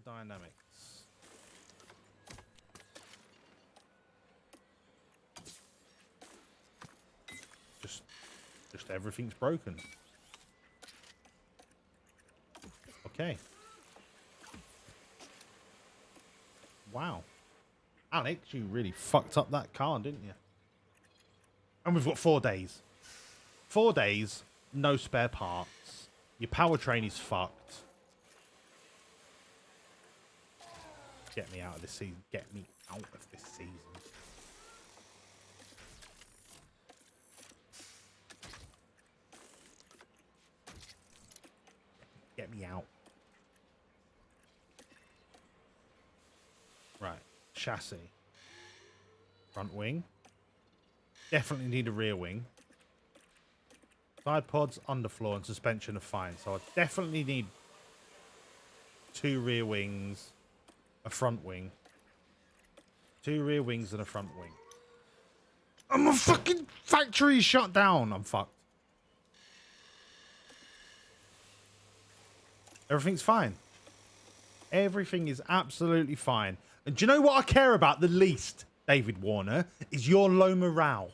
dynamics. Just everything's broken. Okay. Wow. Alex, you really fucked up that car, didn't you? And we've got 4 days. 4 days, no spare parts. Your powertrain is fucked. Get me out of this season. Get me out of this season. Get me out. Right. Chassis. Front wing. Definitely need a rear wing. Side pods, underfloor, and suspension are fine. So I definitely need 2 rear wings, a front wing. 2 rear wings and a front wing. And my fucking factory is shut down. I'm fucked. Everything's fine. Everything is absolutely fine. And do you know what I care about the least, David Warner? Is your low morale.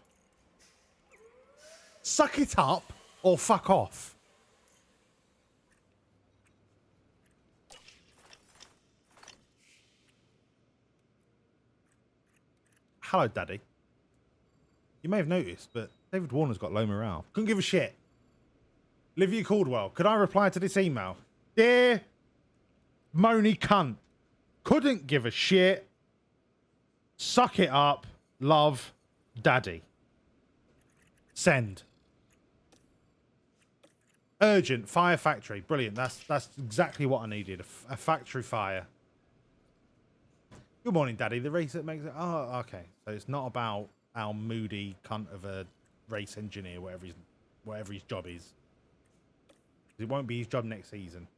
Suck it up or fuck off. Hello, Daddy. You may have noticed, but David Warner's got low morale. Couldn't give a shit. Livia Caldwell, could I reply to this email? Dear moany cunt, couldn't give a shit. Suck it up. Love, Daddy. Send. Urgent fire factory. Brilliant. That's exactly what I needed. A factory fire. Good morning, Daddy. The race that makes it. Oh, okay. So it's not about our moody cunt of a race engineer, whatever his job is. It won't be his job next season.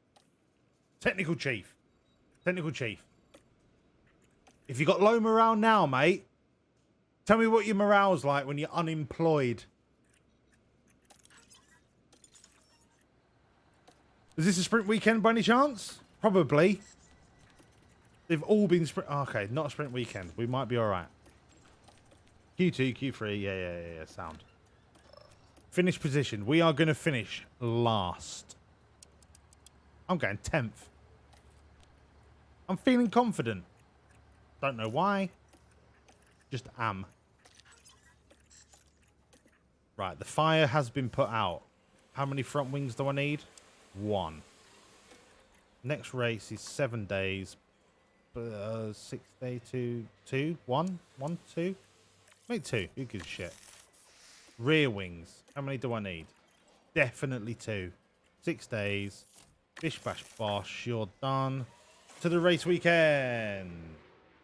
Technical chief. Technical chief. If you got low morale now, mate, tell me what your morale's like when you're unemployed. Is this a sprint weekend by any chance? Probably. They've all been sprint. Oh, okay, not a sprint weekend. We might be all right. Q2, Q3. Yeah. Sound. Finish position. We are going to finish last. I'm going 10th. I'm feeling confident. Don't know why. Just am. Right, the fire has been put out. How many front wings do I need? 1. Next race is 7 days. 6 day, 2, 1, 2. Make 2. Who gives a shit? Rear wings. How many do I need? Definitely 2. 6 days. Bish bash bosh. You're done. To the race weekend,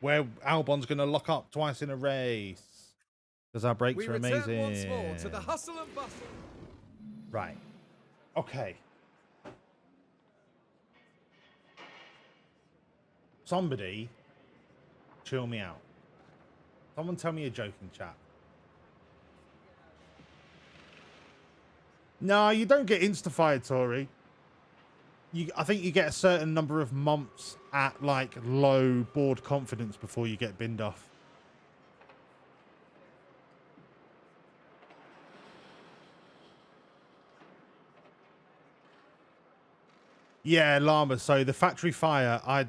where Albon's going to lock up twice in a race. Because our brakes are amazing. Once more to the hustle and bustle. Right. Okay. Somebody chill me out. Someone tell me a joke in chat. No, you don't get insta-fired, Tori. I think you get a certain number of months at like low board confidence before you get binned off. Yeah, Llama. So the factory fire,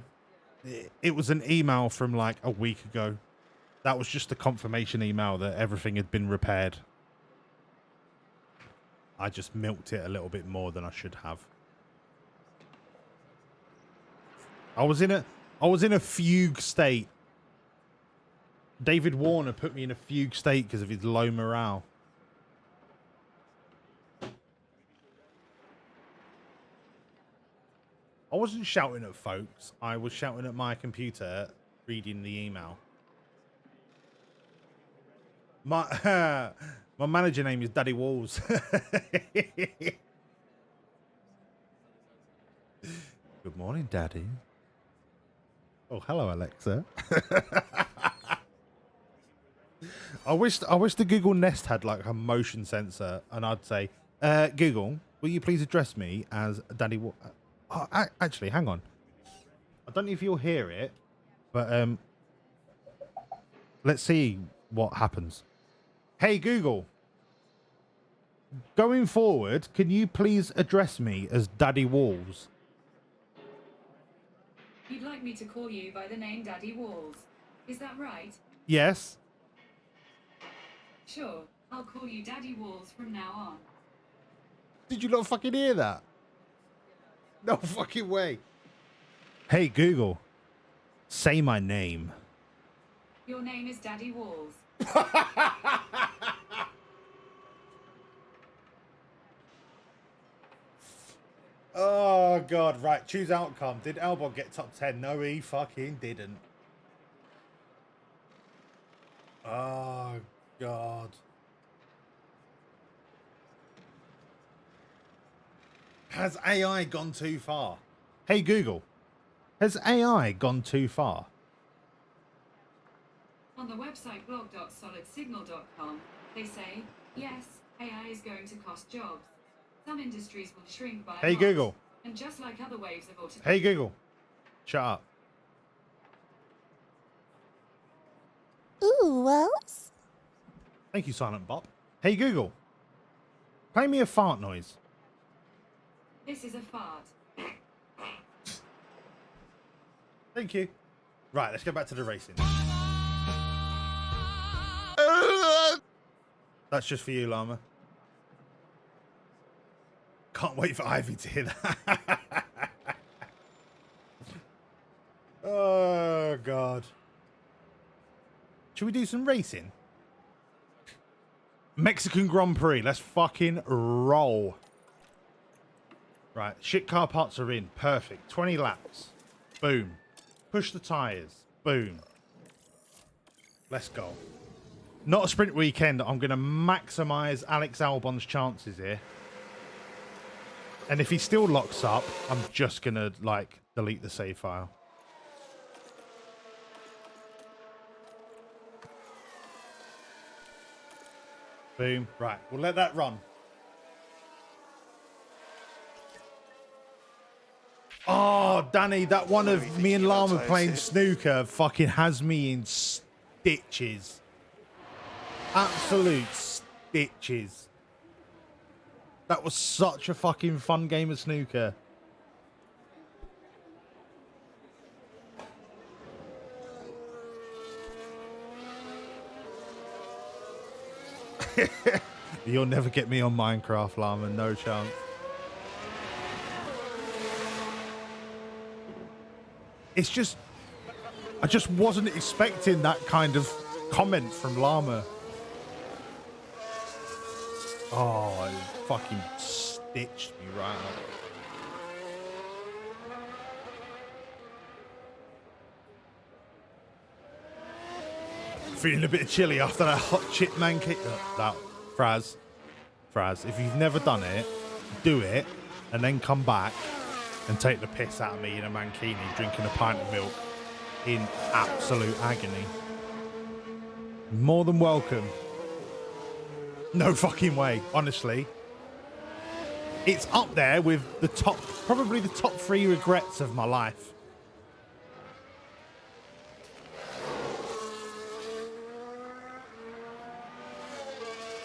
it was an email from like a week ago. That was just a confirmation email that everything had been repaired. I just milked it a little bit more than I should have. I was in a fugue state. David Warner put me in a fugue state because of his low morale. I wasn't shouting at folks. I was shouting at my computer, reading the email. My manager name is Daddy Walls. Good morning, Daddy. Oh, hello, Alexa. I wish the Google Nest had like a motion sensor, and I'd say, Google, will you please address me as Daddy? Actually, hang on. I don't know if you'll hear it, but let's see what happens. Hey Google, going forward, can you please address me as Daddy Walls? You'd like me to call you by the name Daddy Walls. Is that right? Yes. Sure. I'll call you Daddy Walls from now on. Did you not fucking hear that? No fucking way. Hey Google, say my name. Your name is Daddy Walls. Oh god, right, choose outcome. Did Albon get top 10? No, he fucking didn't. Oh god. Has AI gone too far? Hey Google, has AI gone too far? On the website blog.solidsignal.com, they say, yes, AI is going to cost jobs. Some industries will shrink by Hey a lot, Google. and just like other waves of automation... Hey Google, shut up. Ooh, Walls? Thank you, Silent Bob. Hey Google, play me a fart noise. This is a fart. Thank you. Right, let's go back to the racing. That's just for you, Llama. Can't wait for Ivy to hear that. Oh, God. Should we do some racing? Mexican Grand Prix. Let's fucking roll. Right, shit car parts are in. Perfect. 20 laps. Boom. Push the tyres. Boom. Let's go. Not a sprint weekend. I'm going to maximise Alex Albon's chances here. And if he still locks up, I'm just going to, like, delete the save file. Boom. Right, we'll let that run. Oh, Danny, that one of me and Llama playing snooker fucking has me in stitches. Absolute stitches. That was such a fucking fun game of snooker. You'll never get me on Minecraft, Llama. No chance. It's just, I just wasn't expecting that kind of comment from Llama. Oh, it fucking stitched me right up. Feeling a bit chilly after that hot chip man kick. That Fraz, if you've never done it, do it, and then come back and take the piss out of me in a mankini drinking a pint of milk in absolute agony. More than welcome. No fucking way, honestly. It's up there with the top, probably the top 3 regrets of my life.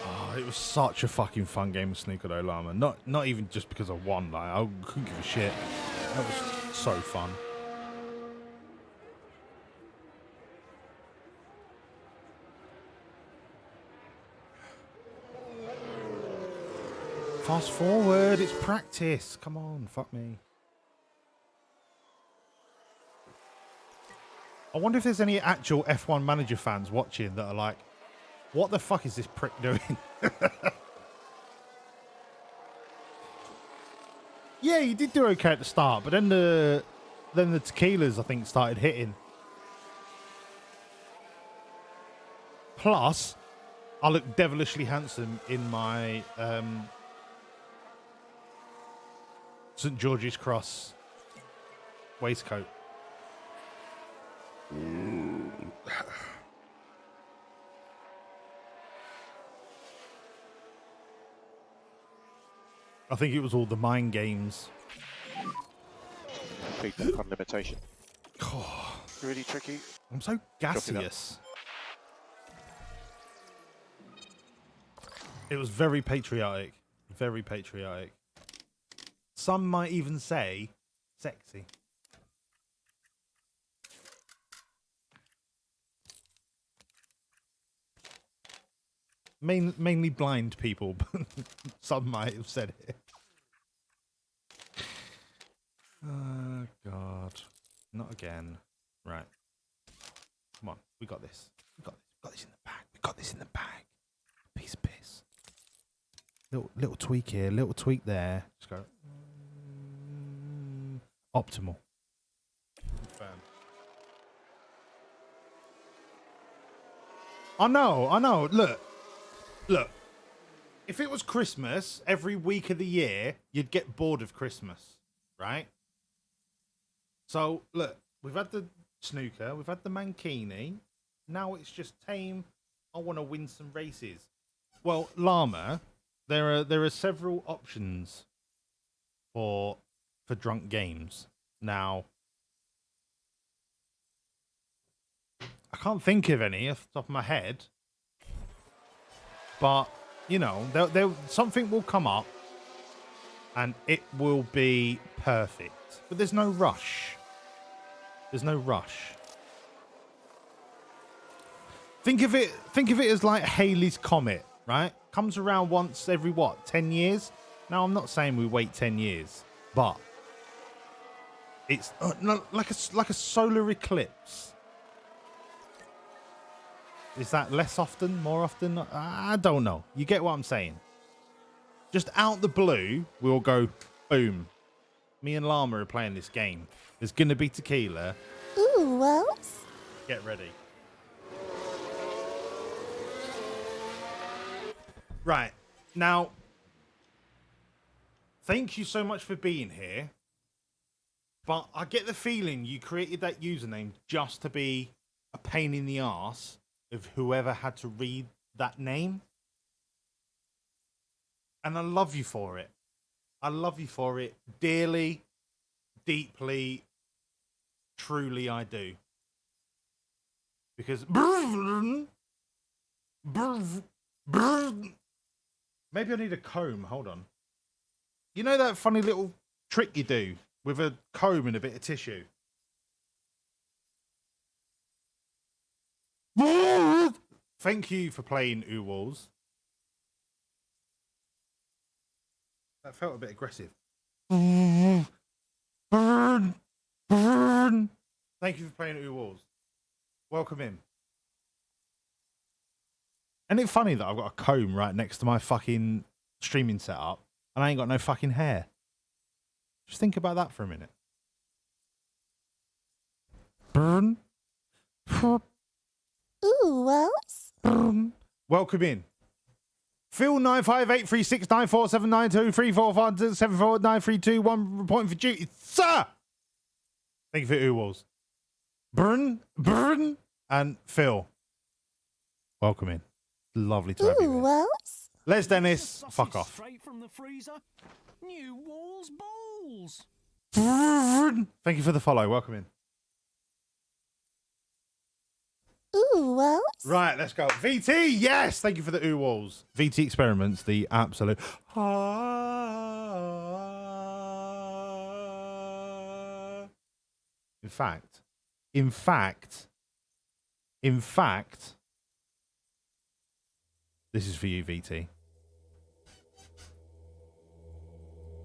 Oh, it was such a fucking fun game of snooker though, Llama. Not even just because I won, like, I couldn't give a shit. That was so fun. Fast forward, it's practice. Come on, fuck me. I wonder if there's any actual F1 manager fans watching that are like, what the fuck is this prick doing? Yeah, you did do okay at the start, but then the tequilas, I think, started hitting. Plus, I look devilishly handsome in my St. George's Cross waistcoat. I think it was all the mind games. Feedback on limitation. Really tricky. I'm so gaseous. It was very patriotic. Very patriotic. Some might even say sexy. Mainly blind people, but some might have said it. Oh, God. Not again. Right. Come on. We got this. We got this in the bag. We got this in the bag. Piece of piss. Little tweak here. Little tweak there. Just go. Optimal. Confirm. I know. Look. If it was Christmas every week of the year, you'd get bored of Christmas, right? So, look, we've had the snooker, we've had the mankini. Now it's just tame. I want to win some races. Well, Llama, there are several options for drunk games. Now, I can't think of any off the top of my head, but you know, something will come up, and it will be perfect. But there's no rush. There's no rush. Think of it as like Halley's Comet, right? Comes around once every 10 years? Now, I'm not saying we wait 10 years, but it's like a solar eclipse. Is that less often, more often? I don't know. You get what I'm saying? Just out the blue, we'll go boom. Me and Llama are playing this game. There's going to be tequila. Ooh, well. Get ready. Right. Now, thank you so much for being here. But I get the feeling you created that username just to be a pain in the arse of whoever had to read that name. And I love you for it. I love you for it dearly, deeply, truly I do. Because maybe I need a comb. Hold on. You know that funny little trick you do with a comb and a bit of tissue? Thank you for playing Ooh Walls. That felt a bit aggressive. Burn. Thank you for playing Ooh Walls. Welcome in. Isn't it funny that I've got a comb right next to my fucking streaming setup and I ain't got no fucking hair? Just think about that for a minute. Burn. Ooh, well. Welcome in. Phil 9583694792345749321 reporting for duty. Sir! Thank you for Ooh Walls. Burn. And Phil. Welcome in. Lovely to have you Ooh, here. well. Les Dennis, fuck off. Straight from the freezer. New walls balls. Thank you for the follow. Welcome in. Ooh, well. Right, let's go. VT, yes! Thank you for the Ooh Walls. VT Experiments, the absolute... In fact, this is for you, VT.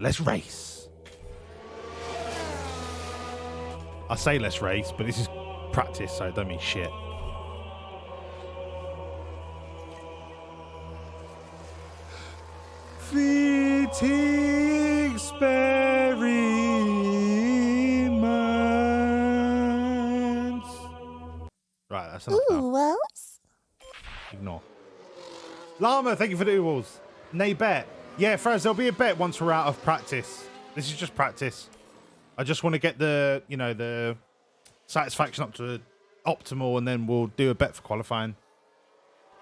Let's race. I say let's race, but this is practice, so it don't mean shit. VT Experiments. Right, that's enough now. Ooh, well. Ignore. Llama, thank you for the Ooh Walls. Nay bet. Yeah, Fraz, there'll be a bet once we're out of practice. This is just practice. I just want to get the, the satisfaction up to optimal, and then we'll do a bet for qualifying.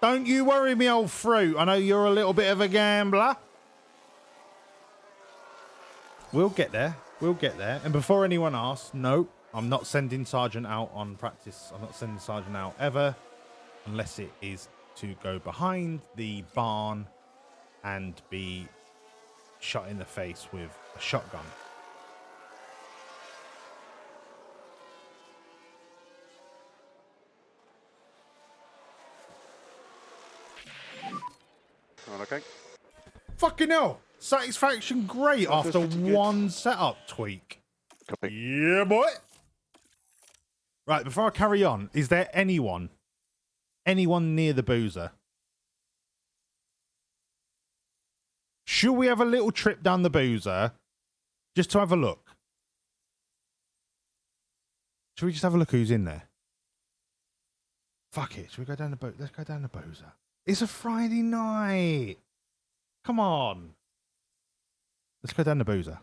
Don't you worry, me old fruit. I know you're a little bit of a gambler. We'll get there. And before anyone asks, no, I'm not sending Sergeant out on practice. I'm not sending Sergeant out ever unless it is to go behind the barn and be shot in the face with a shotgun. All okay. Fucking hell. Satisfaction great Oh, after that's pretty good. one setup tweak. Copy. Yeah, boy. Right, before I carry on, is there anyone near the boozer? Should we have a little trip down the boozer just to have a look? Should we just have a look who's in there? Fuck it. Should we go down the boat? Let's go down the boozer. It's a Friday night. Come on. Let's go down the boozer.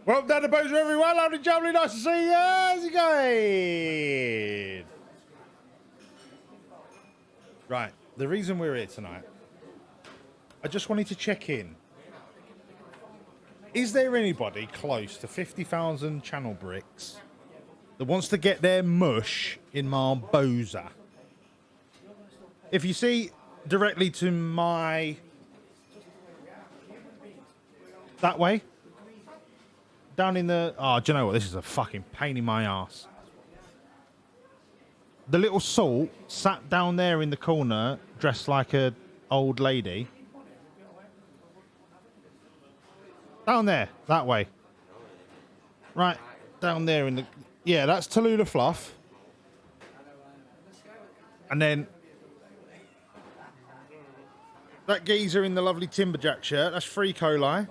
Welcome down the boozer, everyone. Lovely, jubbly, nice to see you. How's it going? Right, the reason we're here tonight, I just wanted to check in. Is there anybody close to 50,000 channel bricks that wants to get their mush in my boozer? If you see directly to my... that way. Down in the... oh, do you know what? This is a fucking pain in my ass. The little salt sat down there in the corner, dressed like a old lady. Down there, that way. Right, down there in the... yeah, that's Tallulah Fluff. And then... that geezer in the lovely Timberjack shirt, that's Free Coli.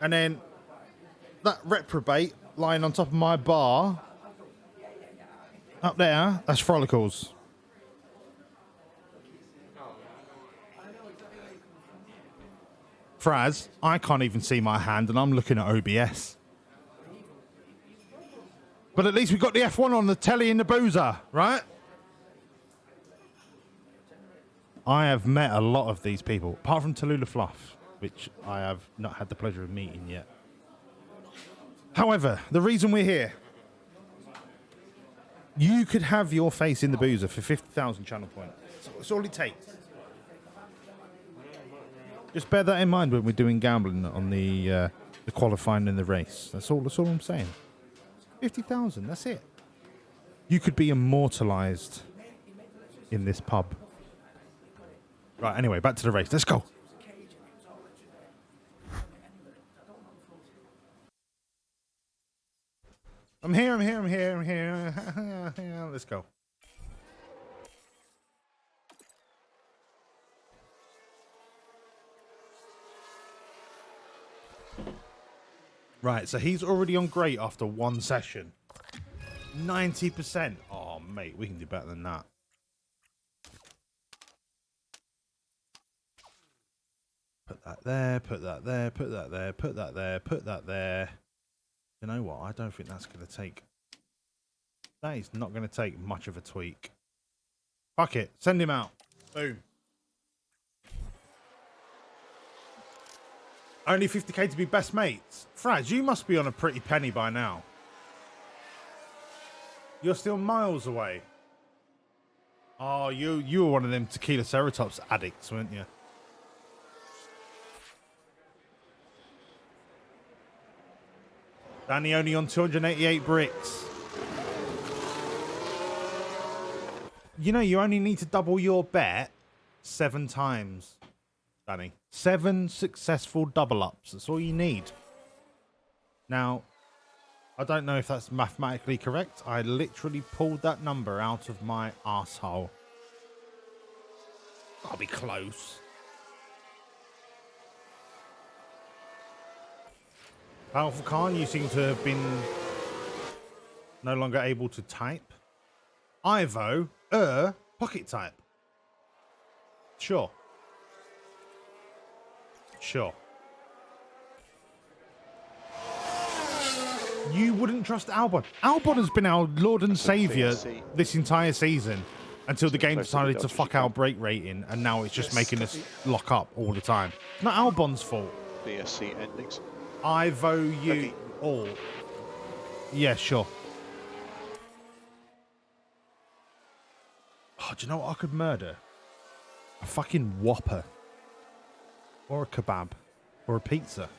And then that reprobate lying on top of my bar up there, that's Frolicles. Fraz, I can't even see my hand and I'm looking at OBS. But at least we got the F1 on the telly in the boozer, right? I have met a lot of these people, apart from Tallulah Fluff, which I have not had the pleasure of meeting yet. However, the reason we're here, you could have your face in the boozer for 50,000 channel points. That's all it takes. Just bear that in mind when we're doing gambling on the qualifying in the race. That's all I'm saying. 50,000, that's it. You could be immortalized in this pub. Right, anyway, back to the race. Let's go. I'm here. Let's go. Right, so he's already on great after one session. 90%. Oh, mate, we can do better than that. Put that there, put that there, put that there, put that there, put that there. You know what? I don't think that's going to take... that is not going to take much of a tweak. Fuck it. Send him out. Boom. Only 50k to be best mates. Fraz, you must be on a pretty penny by now. You're still miles away. Oh, you were one of them tequila Ceratops addicts, weren't you? Danny only on 288 bricks. You know, you only need to double your bet 7 times, Danny. 7 successful double ups. That's all you need. Now, I don't know if that's mathematically correct. I literally pulled that number out of my arsehole. I'll be close. Powerful Khan, you seem to have been no longer able to type. Ivo, pocket type. Sure. Sure. You wouldn't trust Albon. Albon has been our lord and saviour this entire season until the game decided to fuck our brake rating, and now it's just making us lock up all the time. It's not Albon's fault. BSC endings. Ivo, you Okay. all. Yeah, sure. Oh, do you know what I could murder? A fucking Whopper. Or a kebab. Or a pizza.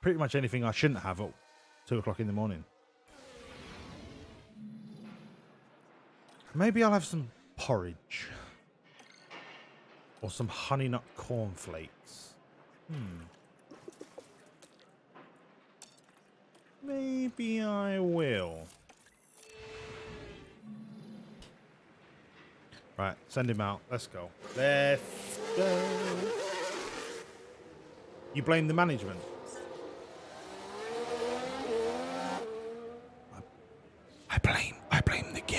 Pretty much anything I shouldn't have at 2 o'clock in the morning. Maybe I'll have some porridge. Or some honey nut cornflakes. Maybe I will. Right, send him out. Let's go. Let's go. You blame the management. I blame the game.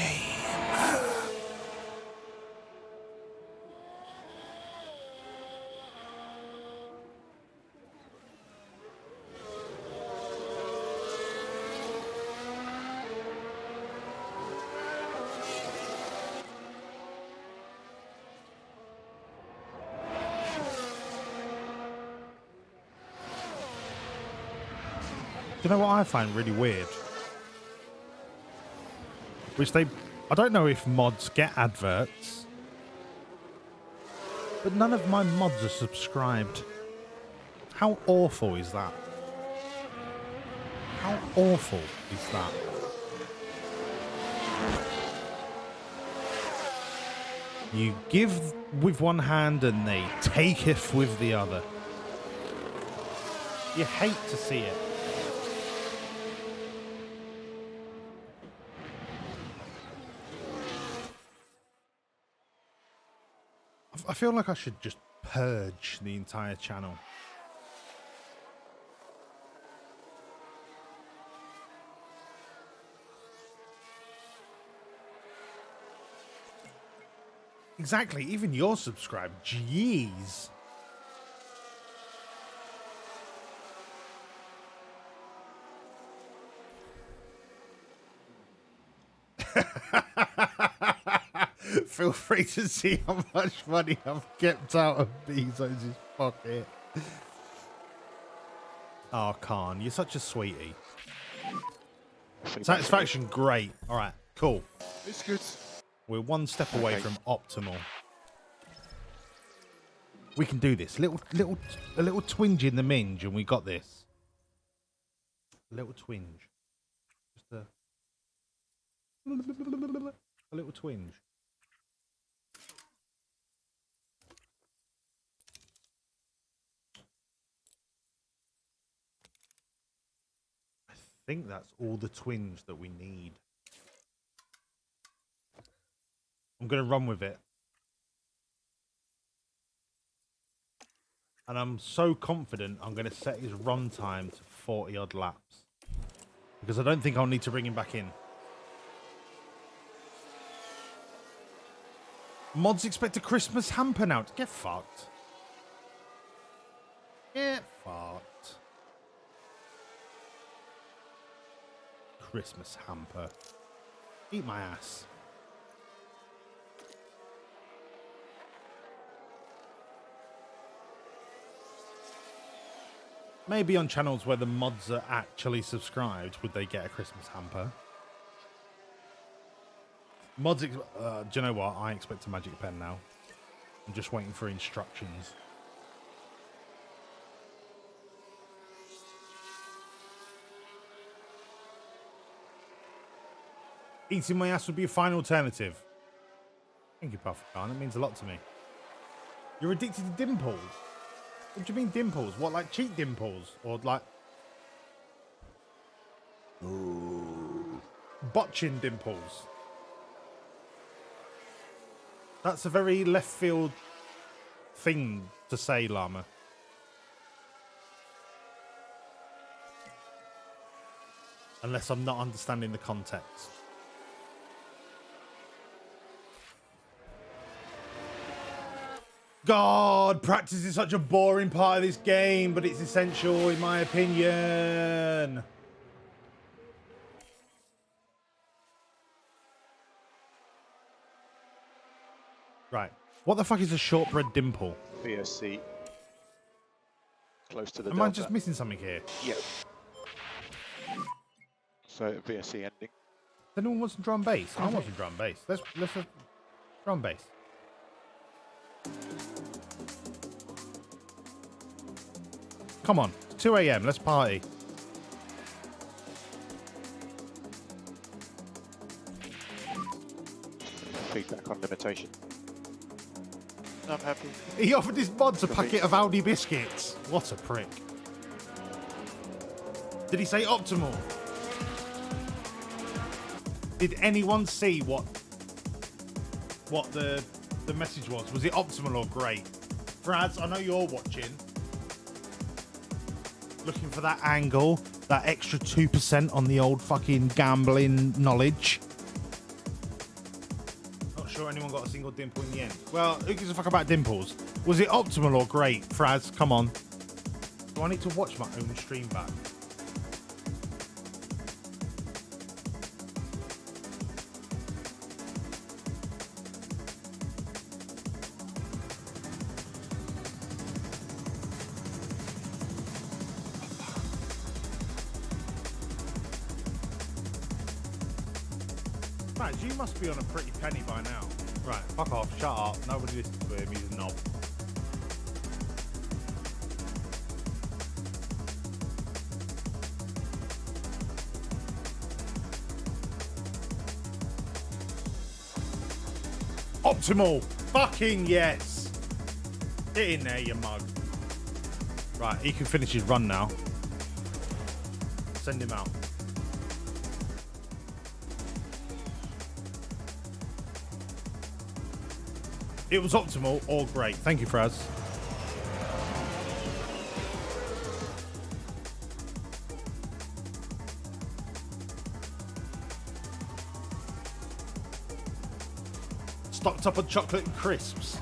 Do you know what I find really weird? I don't know if mods get adverts, but none of my mods are subscribed. How awful is that? How awful is that? You give with one hand and they taketh with the other. You hate to see it. I feel like I should just purge the entire channel. Exactly, even you're subscribed. Jeez. Feel free to see how much money I've kept out of Bezos' pocket. Oh, Khan, you're such a sweetie. Satisfaction, great. All right, cool. It's good. We're one step away from optimal. We can do this. A little twinge in the minge, and we got this. A little twinge. Just a little twinge. I think that's all the twinge that we need. I'm going to run with it. And I'm so confident I'm going to set his run time to 40 odd laps. Because I don't think I'll need to bring him back in. Mods expect a Christmas hamper now. Get fucked. Get fucked. Christmas hamper. Eat my ass. Maybe on channels where the mods are actually subscribed, would they get a Christmas hamper? Mods, do you know what? I expect a magic pen now. I'm just waiting for instructions. Eating my ass would be a fine alternative. Thank you, Puff Khan. It means a lot to me. You're addicted to dimples? What do you mean dimples? What, like cheek dimples? Or like... botching dimples? That's a very left field thing to say, Llama. Unless I'm not understanding the context. God, practice is such a boring part of this game, but it's essential in my opinion. Right. What the fuck is a shortbread dimple? VSC. Close to the Am I delta. just missing something here? Yep. So VSC ending. Does anyone want some drum bass? I want some drum bass. Let's drum bass. Come on, it's 2 a.m. Let's party. Feedback on limitation. I'm happy. He offered his mods a packet of Aldi biscuits. What a prick. Did he say optimal? Did anyone see what the message was? Was it optimal or great? Frads, I know you're watching. Looking for that angle, that extra 2% on the old fucking gambling knowledge. Not sure anyone got a single dimple in the end. Well, who gives a fuck about dimples? Was it optimal or great? Fraz, come on. Do I need to watch my own stream back? Fraz, you must be on a pretty penny by now. Right, fuck off, shut up. Nobody listens to him, he's a knob. Optimal! Fucking yes! Get in there, you mug. Right, he can finish his run now. Send him out. It was optimal or great. Thank you, Fraz. Stocked up on chocolate and crisps.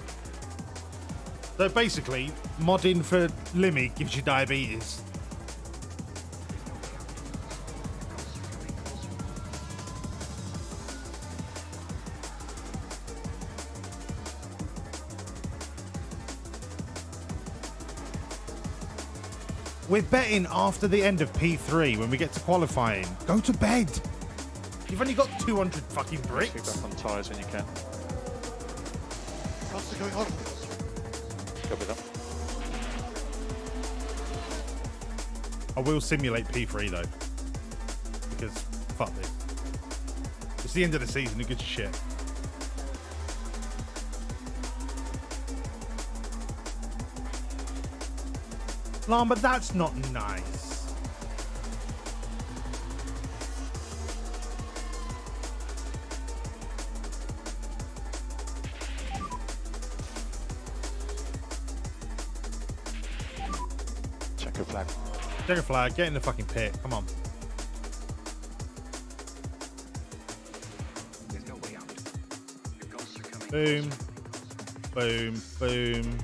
So basically, modding for Limmy gives you diabetes. We're betting after the end of P3 when we get to qualifying. Go to bed. You've only got 200 fucking bricks. Feedback on tyres when you can. What's going on? Copy that. I will simulate P3 though. Because fuck this. It's the end of the season, a good shit. Llama, that's not nice. Checker flag. Checker flag, get in the fucking pit. Come on. There's no way out. The ghosts are coming. Boom. Boom. Boom.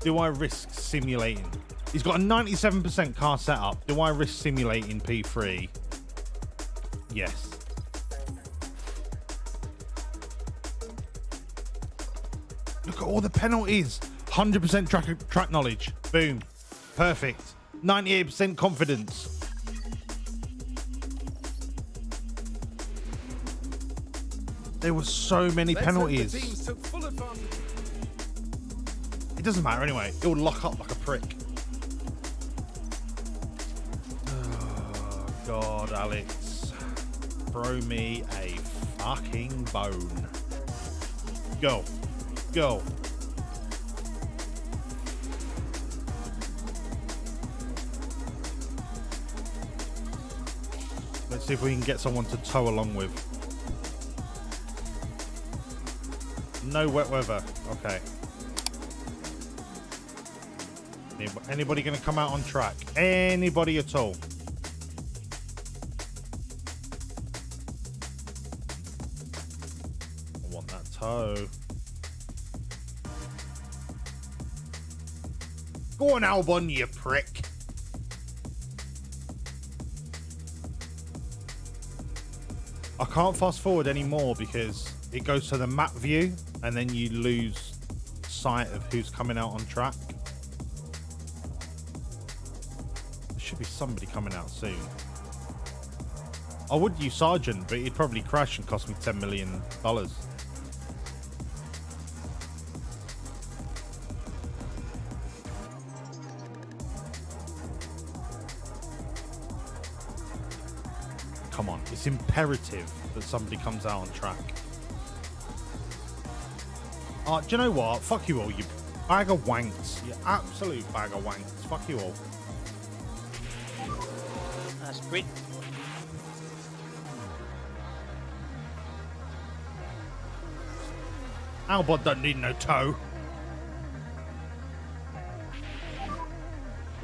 Do I risk simulating? He's got a 97% car setup. Do I risk simulating P3? Yes. Look at all the penalties. 100% track knowledge. Boom. Perfect. 98% confidence. There were so many penalties. It doesn't matter anyway. It will lock up like a prick. Oh, God, Alex. Throw me a fucking bone. Go. Go. Let's see if we can get someone to tow along with. No wet weather. Okay. Anybody going to come out on track? Anybody at all? want that toe. Go on, Albon, you prick. I can't fast forward anymore because it goes to the map view and then you lose sight of who's coming out on track. There should be somebody coming out soon. I would use Sergeant, but he'd probably crash and cost me $10 million. Come on, it's imperative that somebody comes out on track. Do you know what? Fuck you all, you bag of wanks. You absolute bag of wanks. Fuck you all. That's great. Albot doesn't need no toe.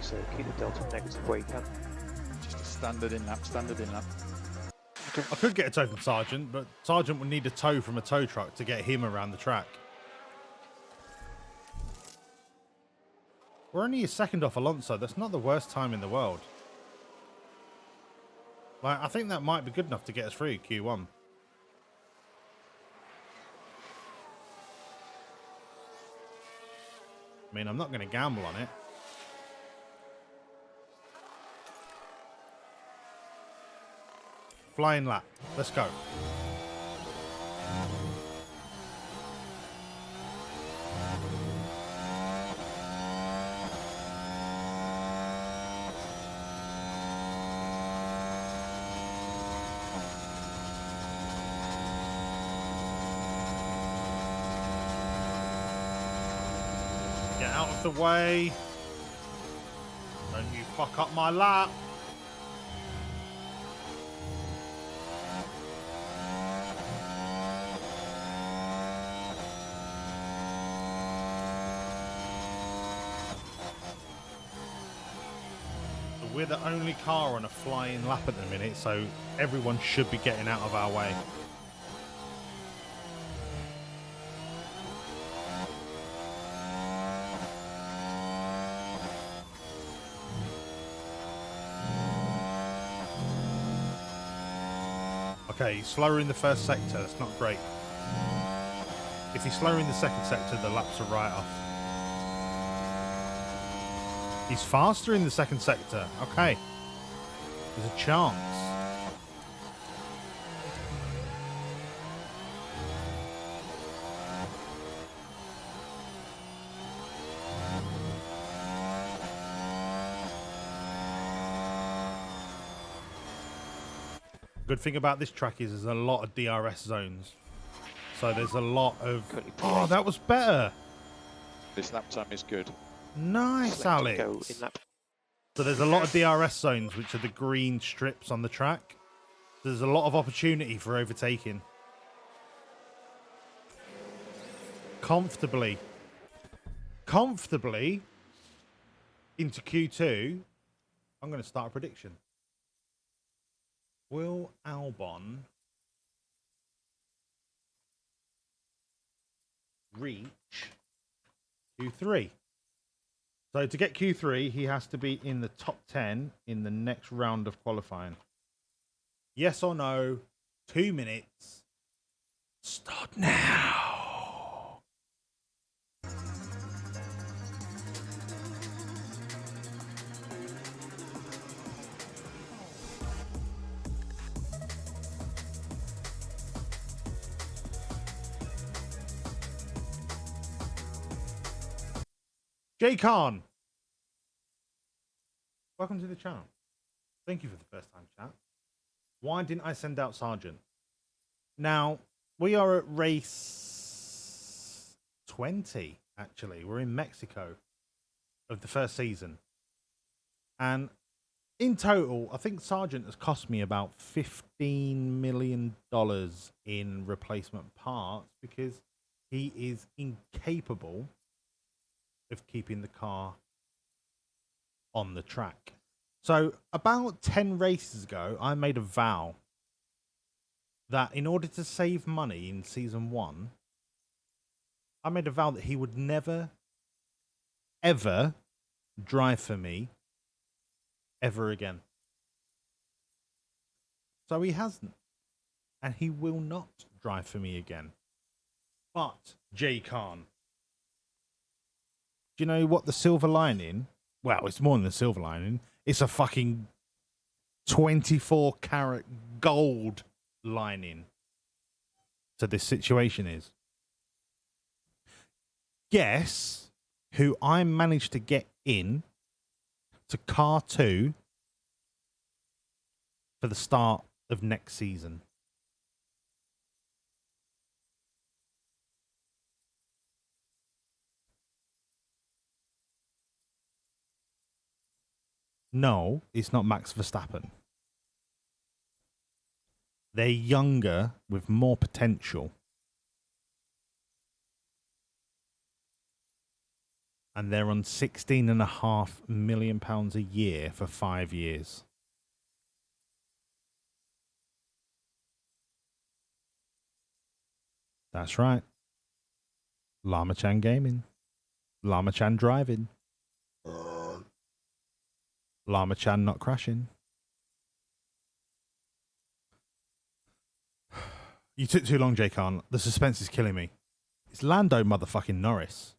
So keep the delta negative where you can. Just a standard in lap, standard in lap. I could get a toe from Sergeant, but Sergeant would need a toe from a tow truck to get him around the track. We're only a second off Alonso. That's not the worst time in the world. Like, I think that might be good enough to get us through Q1. I mean, I'm not going to gamble on it. Flying lap. Let's go. Get out of the way. Don't you fuck up my lap. We're the only car on a flying lap at the minute, so everyone should be getting out of our way. Okay, he's slower in the first sector. That's not great. If he's slower in the second sector, the laps are right off. He's faster in the second sector. Okay. There's a chance. Good thing about this track is there's a lot of DRS zones. So there's a lot of... Oh, that was better. This lap time is good. Nice, Alex. Go in lap. So there's a lot of DRS zones, which are the green strips on the track. There's a lot of opportunity for overtaking. Comfortably into Q2, I'm going to start a prediction. Will Albon reach Q3? So to get Q3, he has to be in the top 10 in the next round of qualifying. Yes or no? 2 minutes. Start now. Jay Khan, welcome to the channel. Thank you for the first time chat. Why didn't I send out Sergeant? Now, we are at race 20, actually. We're in Mexico of the first season. And in total, I think Sergeant has cost me about $15 million in replacement parts because he is incapable of keeping the car on the track. So about 10 races ago, I made a vow that in order to save money in season 1, I made a vow that he would never, ever drive for me ever again. So he hasn't. And he will not drive for me again. But, Jay Khan, do you know what the silver lining? Well, it's more than the silver lining. It's a fucking 24 karat gold lining to this situation is. Guess who I managed to get in to Car 2 for the start of next season. No, it's not Max Verstappen. They're younger with more potential. And they're on £16.5 million a year for 5 years. That's right. Llama Chan Gaming. Llama Chan driving. Llama Chan not crashing. You took too long, Jay Khan. The suspense is killing me. It's Lando motherfucking Norris.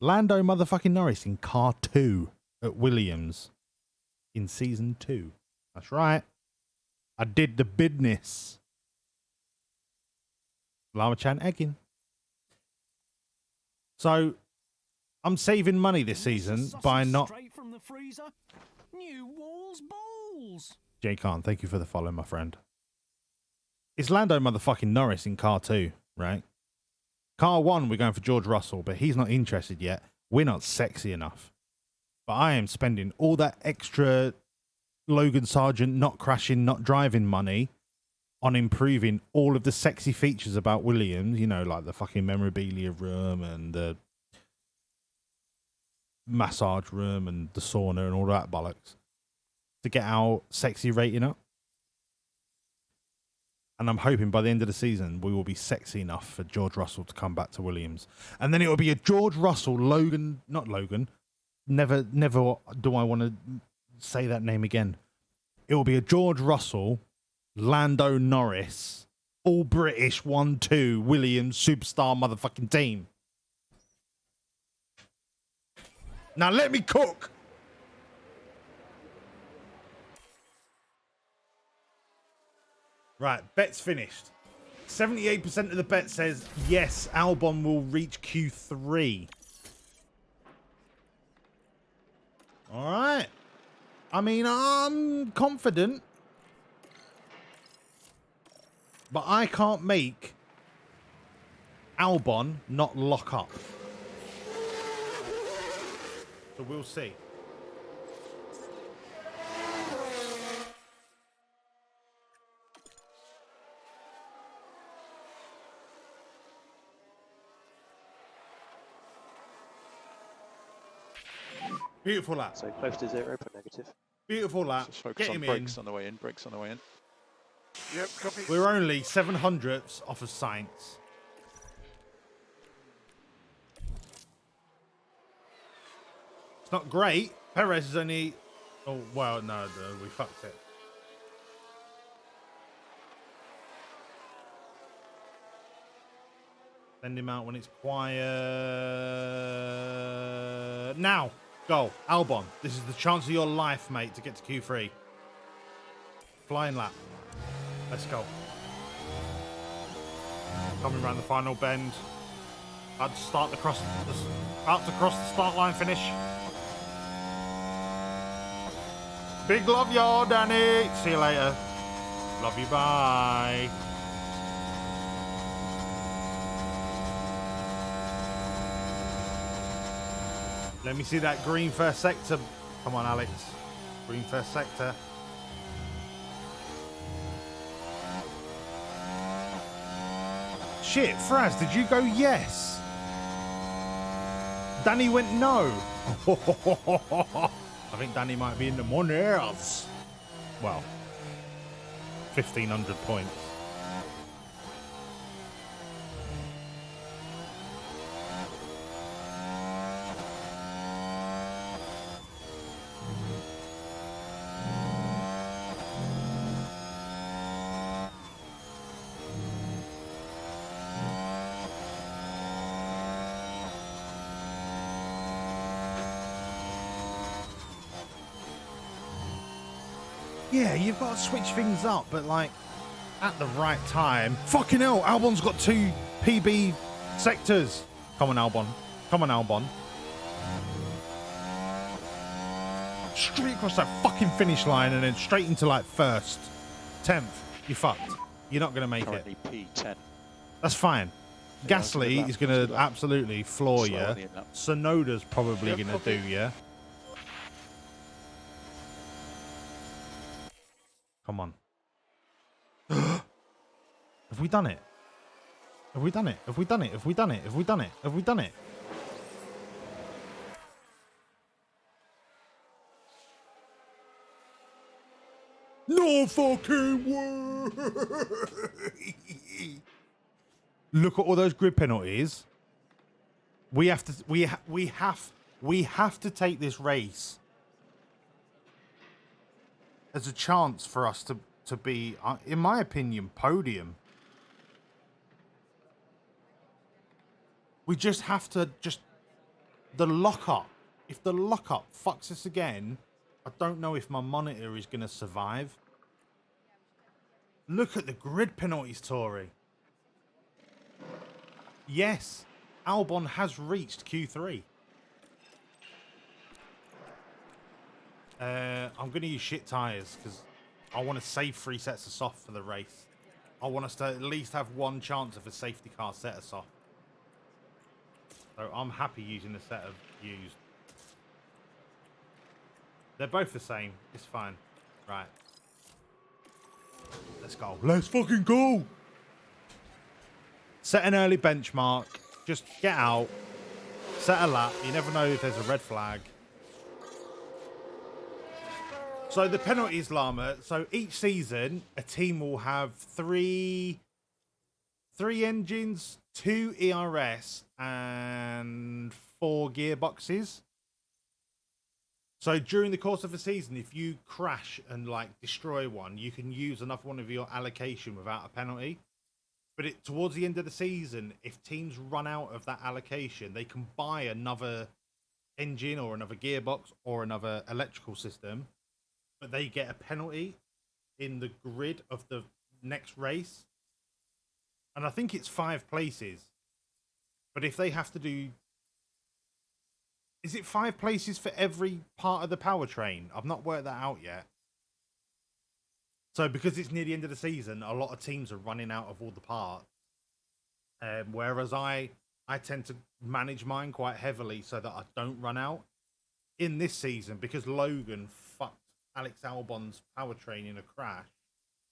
Lando motherfucking Norris in Car 2 at Williams in Season 2. That's right. I did the business. Llama Chan egging. So, I'm saving money this season by not... Straight from the freezer. New walls balls. Jay Khan, thank you for the follow, my friend. It's Lando motherfucking Norris in Car 2, right? Car 1, we're going for George Russell, but he's not interested yet. We're not sexy enough. But I am spending all that extra Logan Sargent not crashing, not driving money on improving all of the sexy features about Williams, you know, like the fucking memorabilia room and the massage room and the sauna and all that bollocks to get our sexy rating up. And I'm hoping by the end of the season, we will be sexy enough for George Russell to come back to Williams. And then it will be a George Russell, not Logan. Never do I want to say that name again. It will be a George Russell, Lando Norris, all British 1-2 Williams superstar motherfucking team. Now let me cook. Right, bet's finished. 78% of the bet says yes, Albon will reach Q3. All right. I mean, I'm confident. But I can't make Albon not lock up. So we'll see. Beautiful lap. So close to 0 but negative. Beautiful lap. Just focus Get on him brakes in. on the way in, brakes on the way in. Yep, copy. We're only 700ths off of Sainz. It's not great. Perez is only... Oh, well, no, we fucked it. Send him out when it's quiet. Now, go. Albon, this is the chance of your life, mate, to get to Q3. Flying lap. Let's go. Coming around the final bend. About to cross the start line finish. Big love y'all, Danny. See you later. Love you, bye. Let me see that green first sector. Come on, Alex. Green first sector. Shit, Fraz, did you go yes? Danny went no. I think Danny might be in the moners. Well, 1,500 points. Yeah, you've got to switch things up, but like at the right time. Fucking hell, Albon's got 2 PB sectors. Come on, Albon. Come on, Albon. Straight across that fucking finish line and then straight into like 1st. 10th. You're fucked. You're not going to make Currently it. P10. That's fine. Yeah, Gasly lap, is going to lap. absolutely floor Slow you. on the in-lap. Sonoda's probably going to do you. Come on. Have we done it? Have we done it? Have we done it? Have we done it? Have we done it? Have we done it? No fucking way! Look at all those grid penalties. We have to. We have to take this race as a chance for us to be, in my opinion, podium. We just have to the lockup. If the lockup fucks us again, I don't know if my monitor is going to survive. Look at the grid penalties, Tory. Yes, Albon has reached Q3. I'm going to use shit tyres because I want to save 3 sets of soft for the race. I want us to at least have one chance of a safety car set of soft. So I'm happy using the set of used. They're both the same. It's fine. Right. Let's go. Let's fucking go. Set an early benchmark. Just get out. Set a lap. You never know if there's a red flag. So the penalties, Llama. So each season, a team will have three engines, 2 ERS, and 4 gearboxes. So during the course of a season, if you crash and like destroy one, you can use another one of your allocation without a penalty. But towards the end of the season, if teams run out of that allocation, they can buy another engine or another gearbox or another electrical system, but they get a penalty in the grid of the next race. And I think it's 5 places. But if they have to do... Is it 5 places for every part of the powertrain? I've not worked that out yet. So because it's near the end of the season, a lot of teams are running out of all the parts. Whereas I tend to manage mine quite heavily so that I don't run out. In this season, because Logan fucked Alex Albon's powertrain in a crash,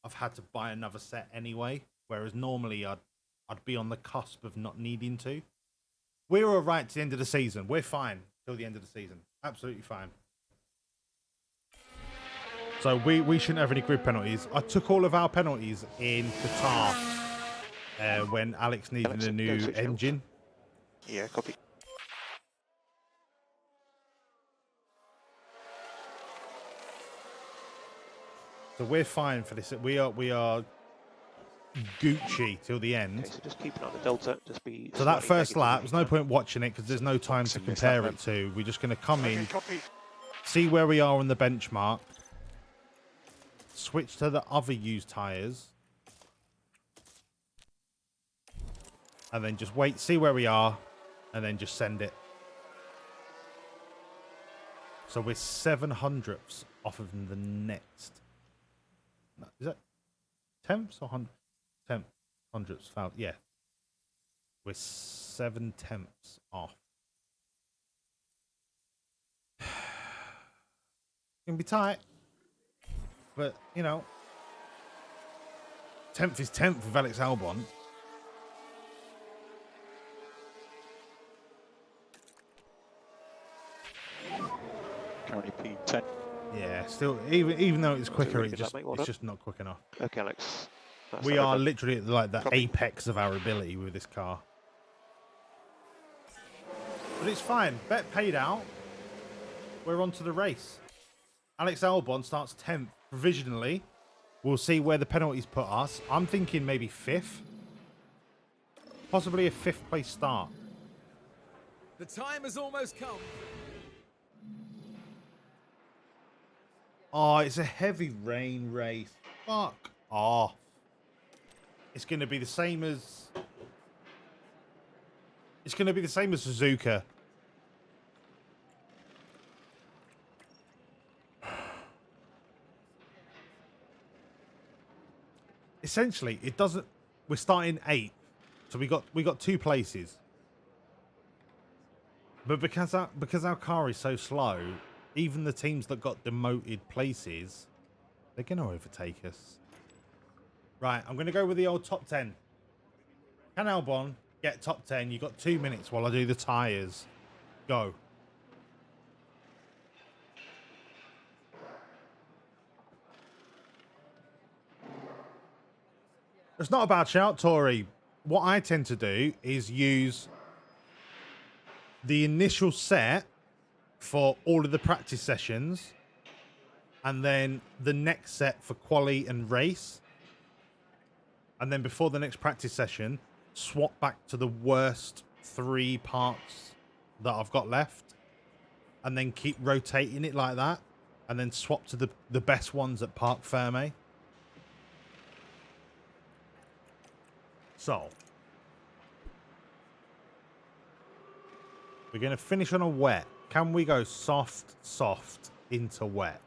I've had to buy another set anyway. Whereas normally I'd be on the cusp of not needing to. We're all right to the end of the season. We're fine till the end of the season. Absolutely fine. So we shouldn't have any grid penalties. I took all of our penalties in Qatar when Alex needed a new engine. Yeah, copy. So we're fine for this. We are Gucci till the end. Okay, so just keep it on the delta. Just be. So that slightly first negative lap, if there's you no can. point watching it because there's no time to compare it to. We're just going to come in, Copy. see where we are on the benchmark, switch to the other used tyres, and then just wait, see where we are, and then just send it. So we're 700ths off of the next. Is that 10ths or 100ths? Found, yeah. We're 7/10 off. Gonna be tight, but you know, 10th is 10th with Alex Albon. Currently P10. Yeah, still, even though it's quicker, really it good just lap, mate. Well it's done. just not quick enough. Okay, Alex. That's We that are over. literally at like the Copy. apex of our ability with this car. But it's fine. Bet paid out. We're on to the race. Alex Albon starts 10th provisionally. We'll see where the penalties put us. I'm thinking maybe 5th. Possibly a 5th place start. The time has almost come. Oh, it's a heavy rain race. Fuck off. It's going to be the same as... It's going to be the same as Suzuka. Essentially, it doesn't... We're starting 8th. So we got 2 places. But because our car is so slow, even the teams that got demoted places, they're going to overtake us. Right, I'm going to go with the old top 10. Can Albon get top 10? You got 2 minutes while I do the tyres. Go. It's not a bad shout, Tori. What I tend to do is use the initial set for all of the practice sessions and then the next set for quali and race. And then before the next practice session, swap back to the worst 3 parts that I've got left. And then keep rotating it like that. And then swap to the best ones at Parc Ferme. So. We're going to finish on a wet. Can we go soft, soft into wet?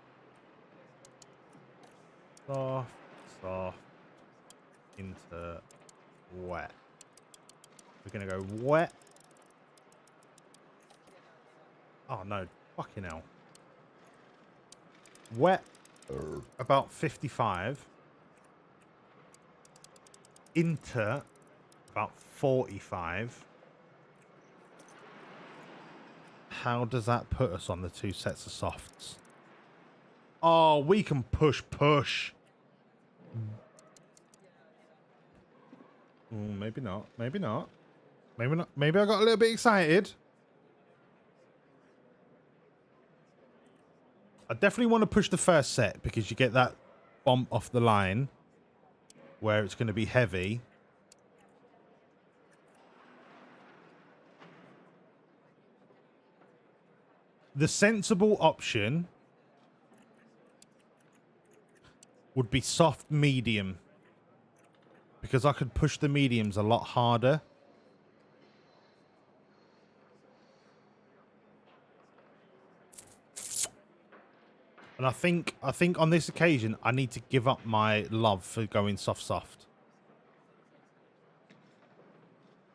Soft, soft into wet. We're going to go wet. Oh, no. Fucking hell. Wet. About 55. Into about 45. How does that put us on the 2 sets of softs? Oh, we can push. Maybe not. Maybe not. Maybe not. Maybe I got a little bit excited. I definitely want to push the first set because you get that bump off the line where it's going to be heavy. The sensible option would be soft medium because I could push the mediums a lot harder. And I think on this occasion I need to give up my love for going soft.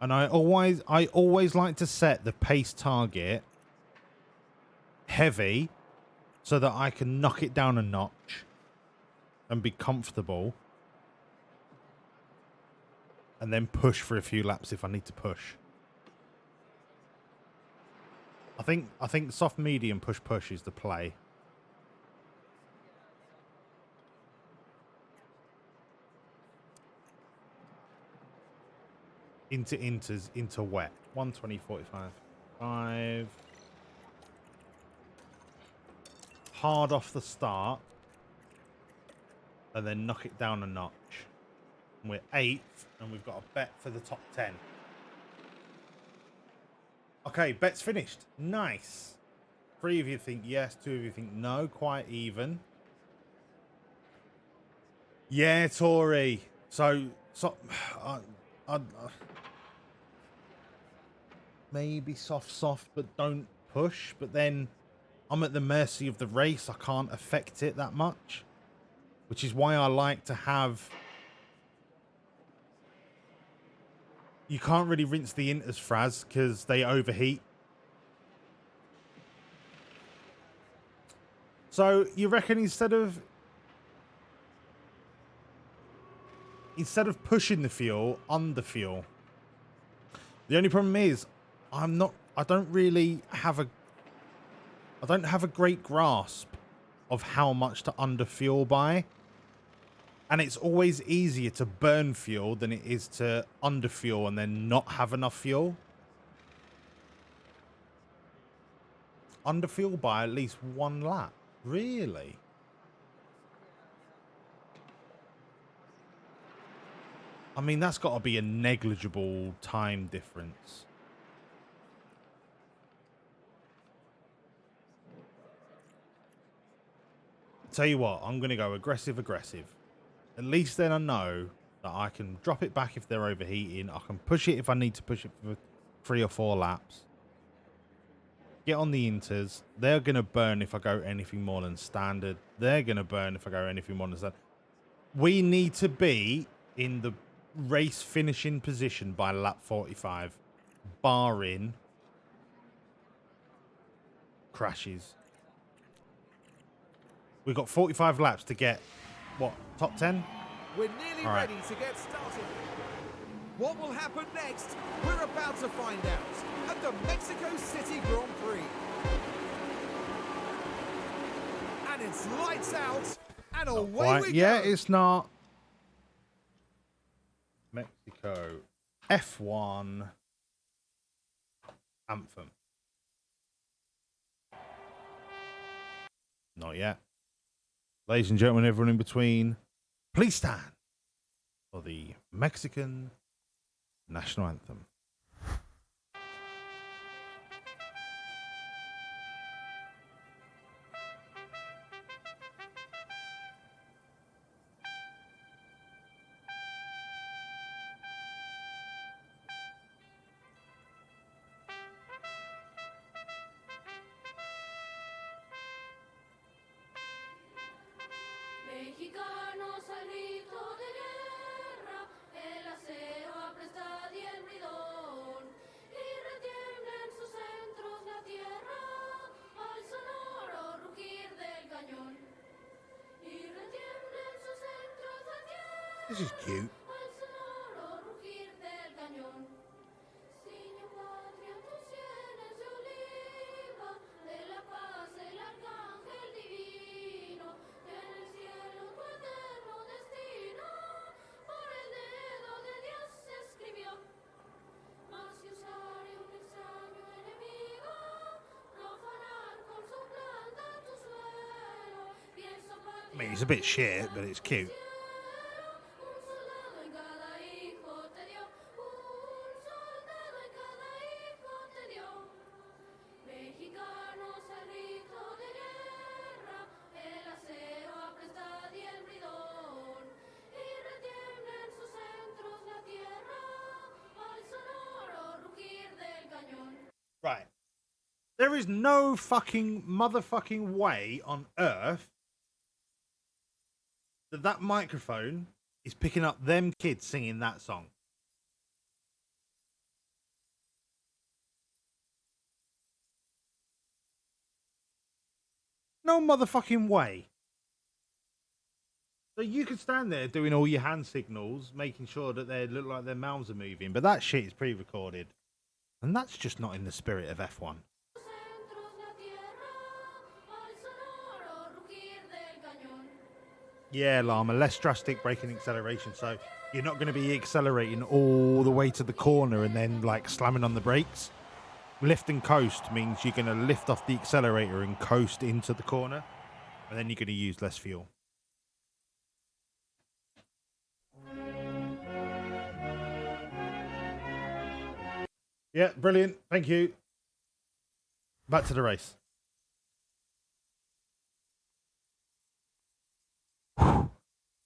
And I always like to set the pace target heavy so that I can knock it down a notch and be comfortable and then push for a few laps if I need to push. I think soft medium push is the play. Into wet. 120.45. 5. Hard off the start. And then knock it down a notch. And we're 8th. And we've got a bet for the top 10. Okay, bet's finished. Nice. 3 of you think yes. 2 of you think no. Quite even. Yeah, Tori. So maybe soft, but don't push. But then I'm at the mercy of the race. I can't affect it that much, which is why I like to have... You can't really rinse the inters, Fraz, because they overheat. So you reckon instead of pushing the fuel, under fuel? The only problem is I don't have a great grasp of how much to underfuel by. And it's always easier to burn fuel than it is to underfuel and then not have enough fuel. Underfuel by at least 1 lap. Really? I mean, that's got to be a negligible time difference. Tell you what, I'm going to go aggressive. At least then I know that I can drop it back if they're overheating. I can push it if I need to push it for 3 or 4 laps. Get on the inters. They're going to burn if I go anything more than standard. They're going to burn if I go anything more than standard. We need to be in the race finishing position by lap 45, barring crashes. We've got 45 laps to get, what, top 10? We're nearly ready to get started. What will happen next? We're about to find out at the Mexico City Grand Prix. And it's lights out and away we go. Yeah, it's not. Mexico F1 anthem. Not yet. Ladies and gentlemen, everyone in between, please stand for the Mexican national anthem. Mexicanos al grito de guerra, el acero aplasta y el bridón, y retiembla en sus centros la tierra, al sonoro rugir del cañón. Y retiembla en sus centros la tierra, This is cute. al sonoro rugir del cañón. Ciño patria tus sienes de oliva, de la paz el arcángel divino, y en el cielo tu eterno destino, por el dedo de Dios se escribió. Mas si usare un extraño enemigo, profanar con su planta tu suelo, pienso patria. I mean, it's a bit shit, but it's cute. Un soldado en cada hijo te dio, un soldado en cada hijo te dio. Mexicanos al grito de guerra, el acero aplasta y el bridón, y retiembla en sus centros la tierra, al sonoro rugir del cañón. Right. There is no fucking motherfucking way on earth that that microphone is picking up them kids singing that song. No motherfucking way. So you could stand there doing all your hand signals, making sure that they look like their mouths are moving, but that shit is pre-recorded. And that's just not in the spirit of F1. Centros la tierra, al sonoro rugir del cañón. Yeah, Llama, less drastic braking acceleration, so you're not going to be accelerating all the way to the corner and then like slamming on the brakes. Lift and coast means you're going to lift off the accelerator and coast into the corner, and then you're going to use less fuel. Yeah, brilliant. Thank you. Back to the race.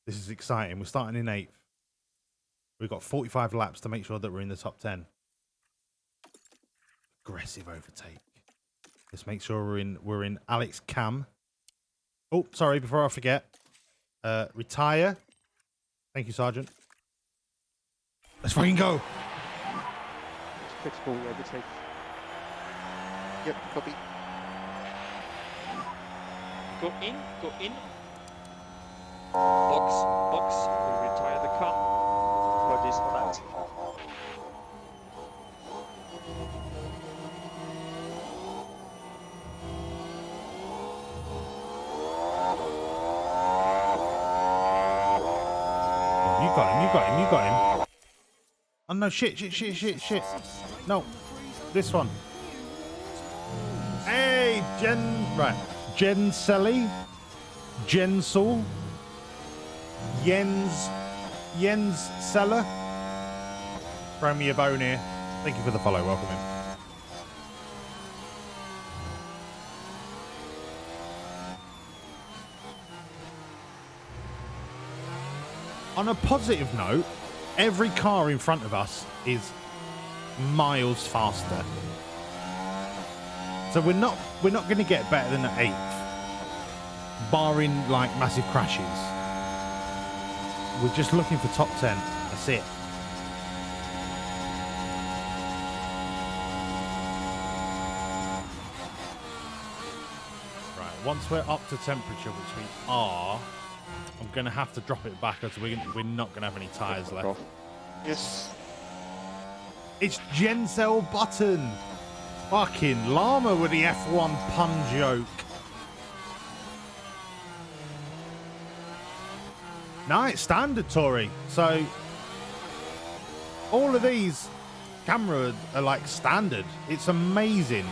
This is exciting. We're starting in 8th. We've got 45 laps to make sure that we're in the top 10. Aggressive overtake. Let's make sure we're in Alex Cam. Oh, sorry, before I forget. Retire. Thank you, Sergeant. Let's fucking go. Critical overtake. Yep, copy. Go in, go in. Box, we'll retire the car. Apologies for that. Oh, you got him, you got him, you got him. Oh no, shit. No, this one. Hey, Jen Selly, Jensel, Jens Seller. Throw me a bone here. Thank you for the follow, welcome in. On a positive note, every car in front of us is miles faster. So we're not going to get better than the 8th, barring like massive crashes. We're just looking for top 10. That's it. Right, once we're up to temperature, which we are, I'm going to have to drop it back because we're not going to have any tyres left. Yes. It's Gensel Button. Fucking llama with the F1 pun joke. No, it's standard, Tory. So all of these cameras are like standard. It's amazing.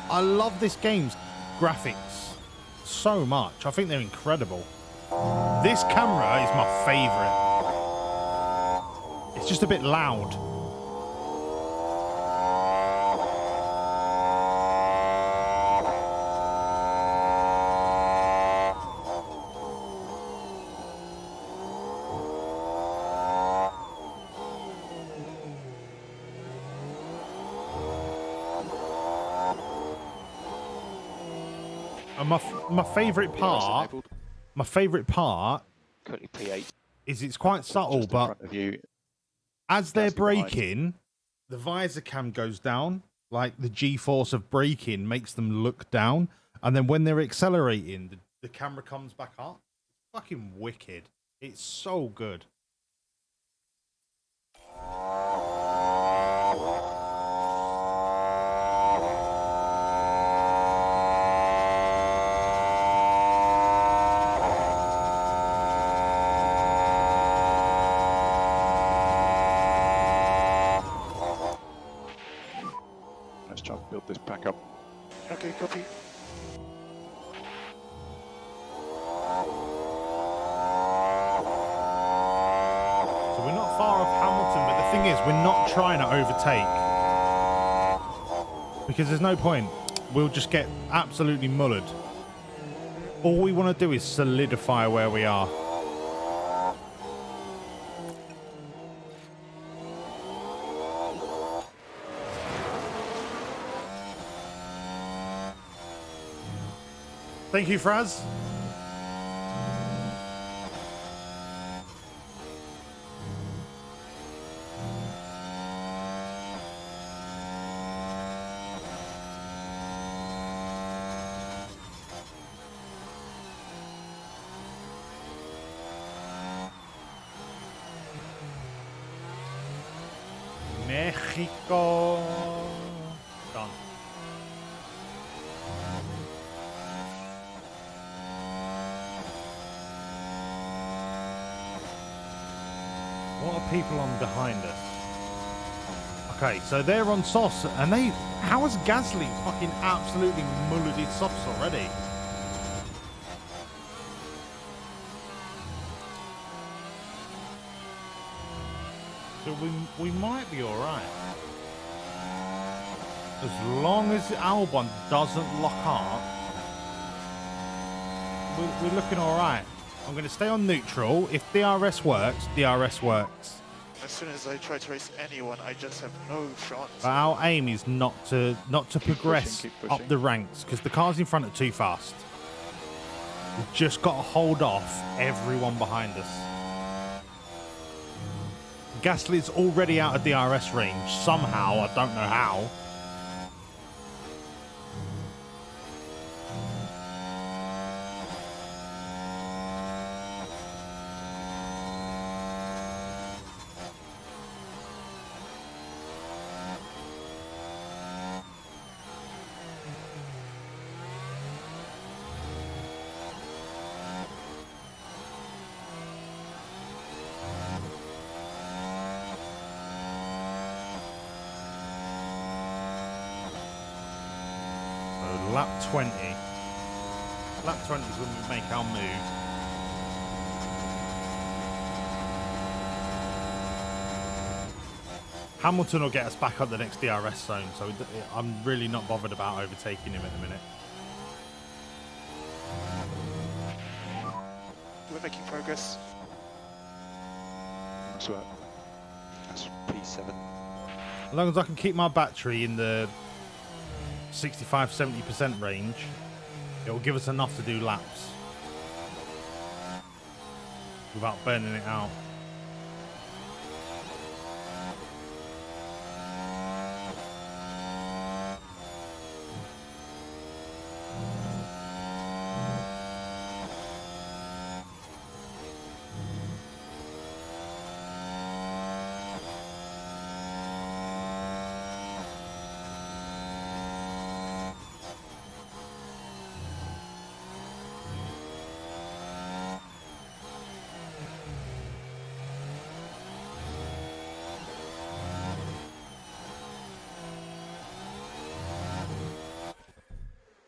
I love this game's graphics so much. I think they're incredible. This camera is my favorite. It's just a bit loud. And my favourite part, Currently P8. is it's quite subtle, Just in but front of you. as they're That's the right. braking, the visor cam goes down. Like the G-force of braking makes them look down. And then when they're accelerating, the camera comes back up. Fucking wicked. It's so good. Let's try and build this back up. Okay, copy. So we're not far off Hamilton, but the thing is, we're not trying to overtake. Because there's no point. We'll just get absolutely mullered. All we want to do is solidify where we are. Thank you, Fraz. Mexico. Done. What are people on behind us? Okay, so they're on SOS, and they... How has Gasly fucking absolutely mullered his softs already? So we might be alright. As long as Albon doesn't lock up, we're looking alright. I'm going to stay on neutral. If DRS works, DRS works. As soon as I try to race anyone, I just have no chance. But our aim is not to progress keep pushing. up the ranks because the cars in front are too fast. We've just got to hold off everyone behind us. Gasly's already out of DRS range somehow. I don't know how. Lap 20. Lap 20 is when we make our move. Hamilton will get us back up the next DRS zone, so I'm really not bothered about overtaking him at the minute. we're making progress. That's right. That's P7. As long as I can keep my battery in the 65-70% range, it will give us enough to do laps without burning it out.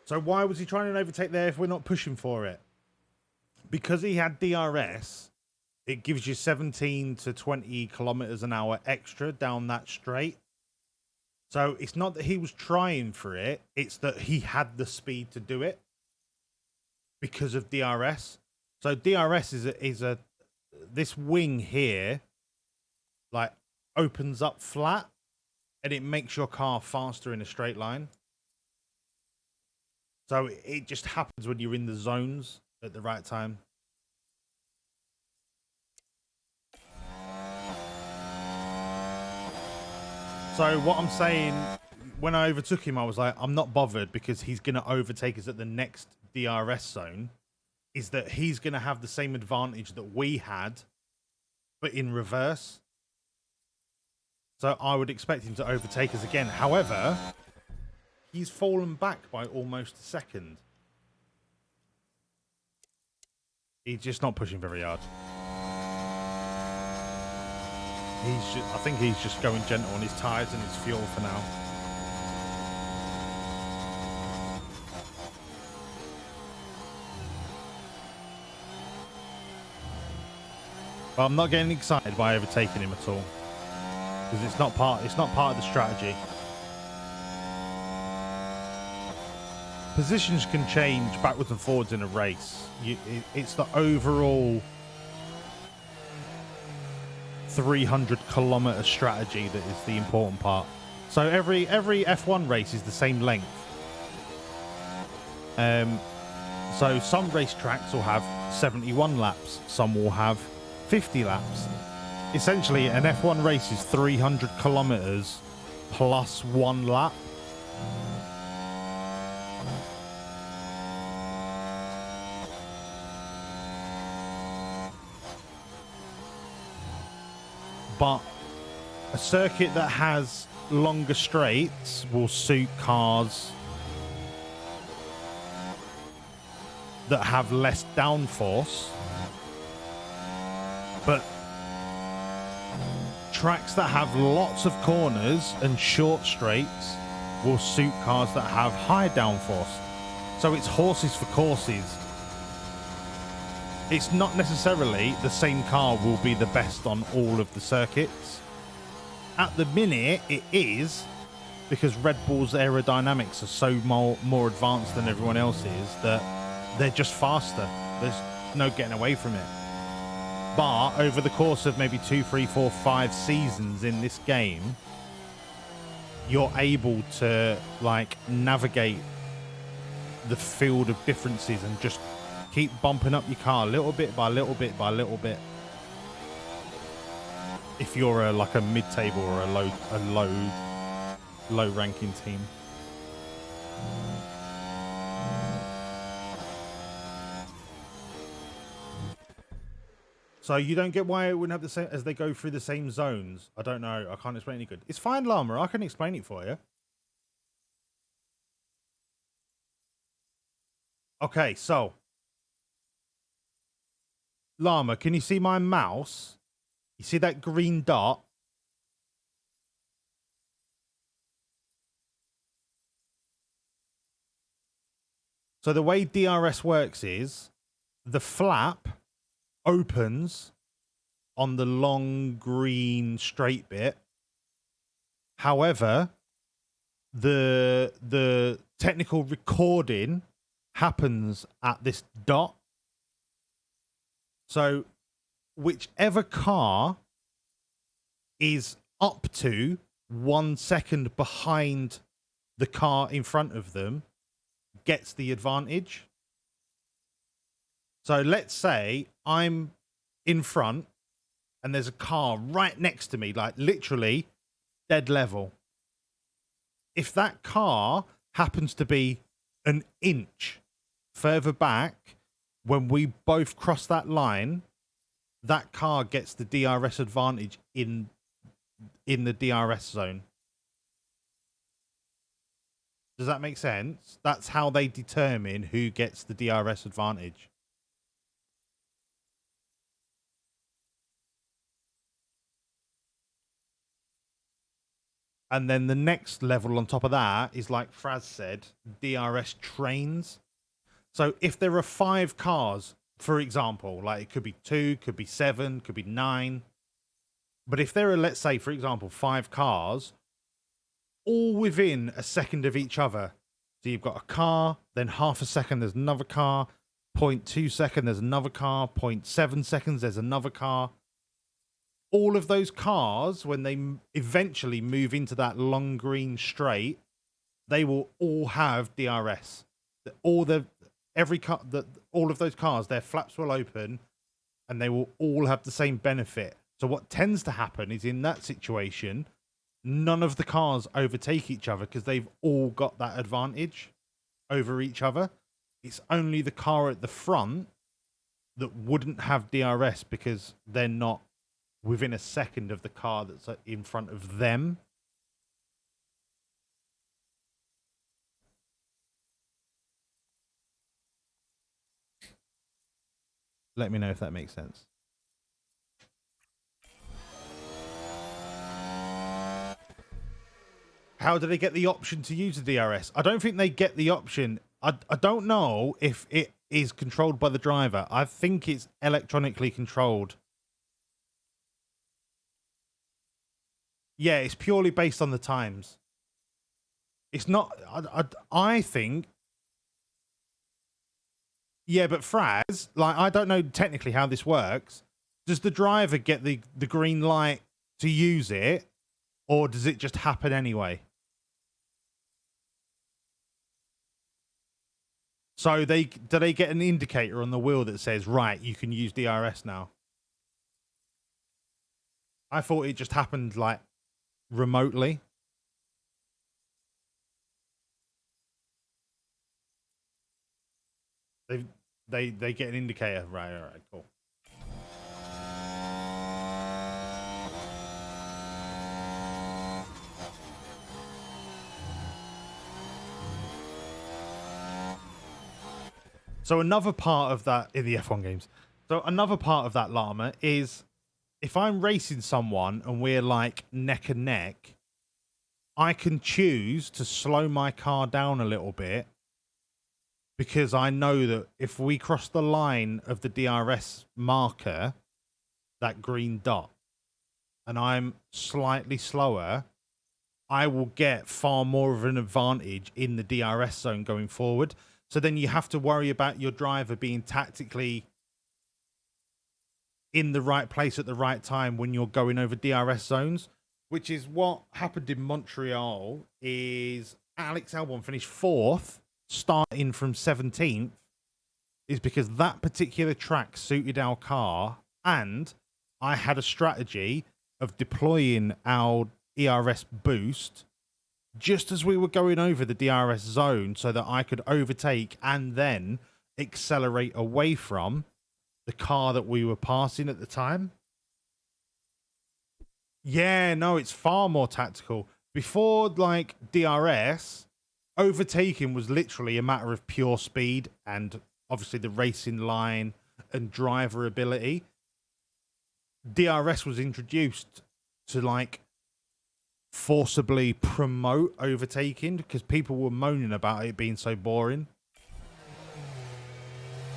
So why was he trying to overtake there if we're not pushing for it? Because he had DRS, it gives you 17 to 20 kilometers an hour extra down that straight. So it's not that he was trying for it, it's that he had the speed to do it because of DRS. So DRS is a this wing here like opens up flat and it makes your car faster in a straight line. So it just happens when you're in the zones at the right time. So what I'm saying, when I overtook him, I was like, I'm not bothered because he's going to overtake us at the next DRS zone. Is that he's going to have the same advantage that we had, but in reverse. So I would expect him to overtake us again. However, he's fallen back by almost a second. He's just not pushing very hard. I think he's just going gentle on his tyres and his fuel for now. But I'm not getting excited by overtaking him at all. Because it's not part of the strategy. Positions can change backwards and forwards in a race. It's the overall 300-kilometer strategy that is the important part. So every F1 race is the same length. So some racetracks will have 71 laps. Some will have 50 laps. Essentially, an F1 race is 300 kilometers plus 1 lap. But a circuit that has longer straights will suit cars that have less downforce. But tracks that have lots of corners and short straights will suit cars that have high downforce. So it's horses for courses. It's not necessarily the same car will be the best on all of the circuits. At the minute, it is, because Red Bull's aerodynamics are so more advanced than everyone else's that they're just faster. There's no getting away from it. But over the course of maybe 2, 3, 4, 5 seasons in this game, you're able to like navigate the field of differences and just keep bumping up your car little bit by little bit by little bit. If you're like a mid-table or a low ranking team. So you don't get why it wouldn't have the same as they go through the same zones. I don't know. I can't explain any good. It's fine, Llama. I can explain it for you. Okay, so Llama, can you see my mouse? You see that green dot? So the way DRS works is the flap opens on the long green straight bit. However, the technical recording happens at this dot. So whichever car is up to 1 second behind the car in front of them gets the advantage. So let's say I'm in front and there's a car right next to me, like literally dead level. If that car happens to be an inch further back, when we both cross that line, that car gets the DRS advantage in the DRS zone. Does that make sense? That's how they determine who gets the DRS advantage. And then the next level on top of that is, like Fraz said, DRS trains. So if there are 5 cars, for example, like it could be 2, could be 7, could be 9. But if there are, let's say, for example, 5 cars, all within a second of each other. So you've got a car, then half a second there's another car, 0.2 second there's another car, 0.7 seconds there's another car. All of those cars, when they eventually move into that long green straight, they will all have DRS. All of those cars, their flaps will open, and they will all have the same benefit. So what tends to happen is, in that situation, none of the cars overtake each other because they've all got that advantage over each other. It's only the car at the front that wouldn't have DRS because they're not within a second of the car that's in front of them. Let me know if that makes sense. How do they get the option to use the DRS? I don't think they get the option. I don't know if it is controlled by the driver. I think it's electronically controlled. Yeah, it's purely based on the times. It's not... I think... Yeah, but Fraz, like, I don't know technically how this works. Does the driver get the green light to use it, or does it just happen anyway? So do they get an indicator on the wheel that says, right, you can use DRS now? I thought it just happened, like, remotely. They get an indicator. Right, all right, cool. So another part of that in the F1 games. So another part of that llama is, if I'm racing someone and we're like neck and neck, I can choose to slow my car down a little bit, because I know that if we cross the line of the DRS marker, that green dot, and I'm slightly slower, I will get far more of an advantage in the DRS zone going forward. So then you have to worry about your driver being tactically in the right place at the right time when you're going over DRS zones, which is what happened in Montreal. Is Alex Albon finished 4th, starting from 17th, is because that particular track suited our car, and I had a strategy of deploying our ERS boost just as we were going over the DRS zone so that I could overtake and then accelerate away from the car that we were passing at the time. Yeah, no, it's far more tactical. Before, like, DRS, overtaking was literally a matter of pure speed and obviously the racing line and driver ability. DRS was introduced to, like, forcibly promote overtaking because people were moaning about it being so boring.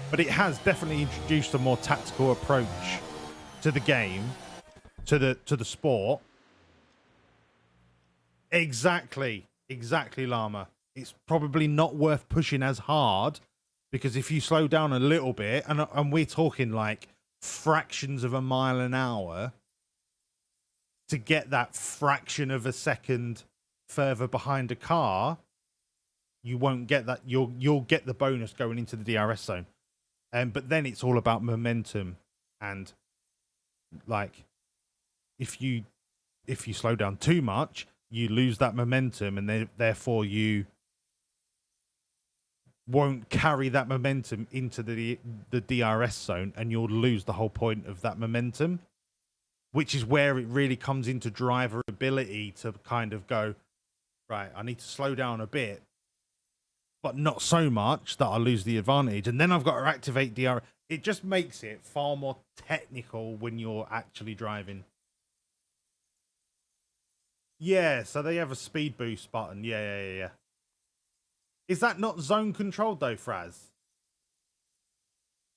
But it has definitely introduced a more tactical approach to the game, to the sport. Exactly, Llama. It's probably not worth pushing as hard, because if you slow down a little bit, and we're talking like fractions of a mile an hour to get that fraction of a second further behind a car, you won't get that. You'll get the bonus going into the DRS zone. But then it's all about momentum, and like if you slow down too much, you lose that momentum, and therefore you won't carry that momentum into the DRS zone, and you'll lose the whole point of that momentum, which is where it really comes into driver ability to kind of go, right, I need to slow down a bit, but not so much that I lose the advantage. And then I've got to activate DRS. It just makes it far more technical when you're actually driving. Yeah, so they have a speed boost button. Yeah. Is that not zone controlled though, Fraz?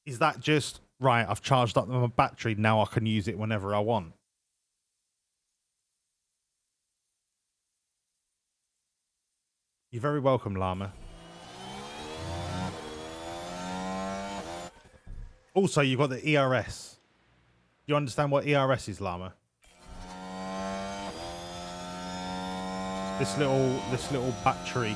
Is that just, right, I've charged up my battery, now I can use it whenever I want? You're very welcome, Llama. Also, you've got the ERS. Do you understand what ERS is, Llama? This little battery.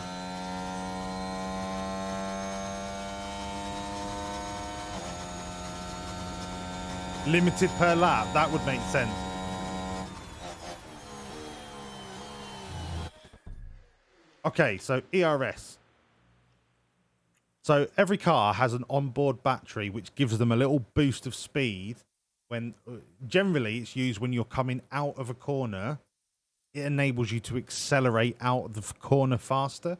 Limited per lap, that would make sense. Okay, so ERS. So every car has an onboard battery which gives them a little boost of speed when generally it's used when you're coming out of a corner. It enables you to accelerate out of the corner faster.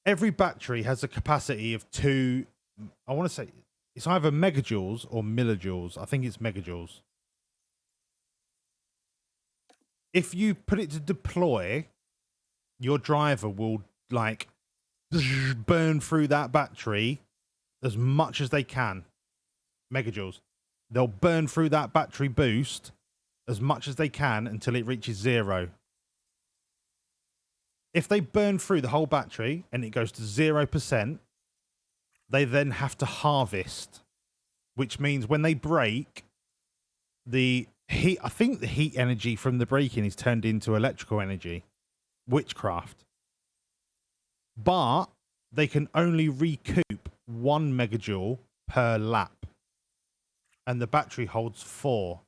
Every battery has a capacity of 2, I want to say it's either megajoules or millijoules. I think it's megajoules. If you put it to deploy, your driver will like burn through that battery as much as they can. Megajoules. They'll burn through that battery boost as much as they can until it reaches 0. If they burn through the whole battery and it goes to 0%, they then have to harvest, which means when they brake, the heat, I think the heat energy from the braking is turned into electrical energy. Witchcraft. But they can only recoup 1 megajoule per lap. And the battery holds 4.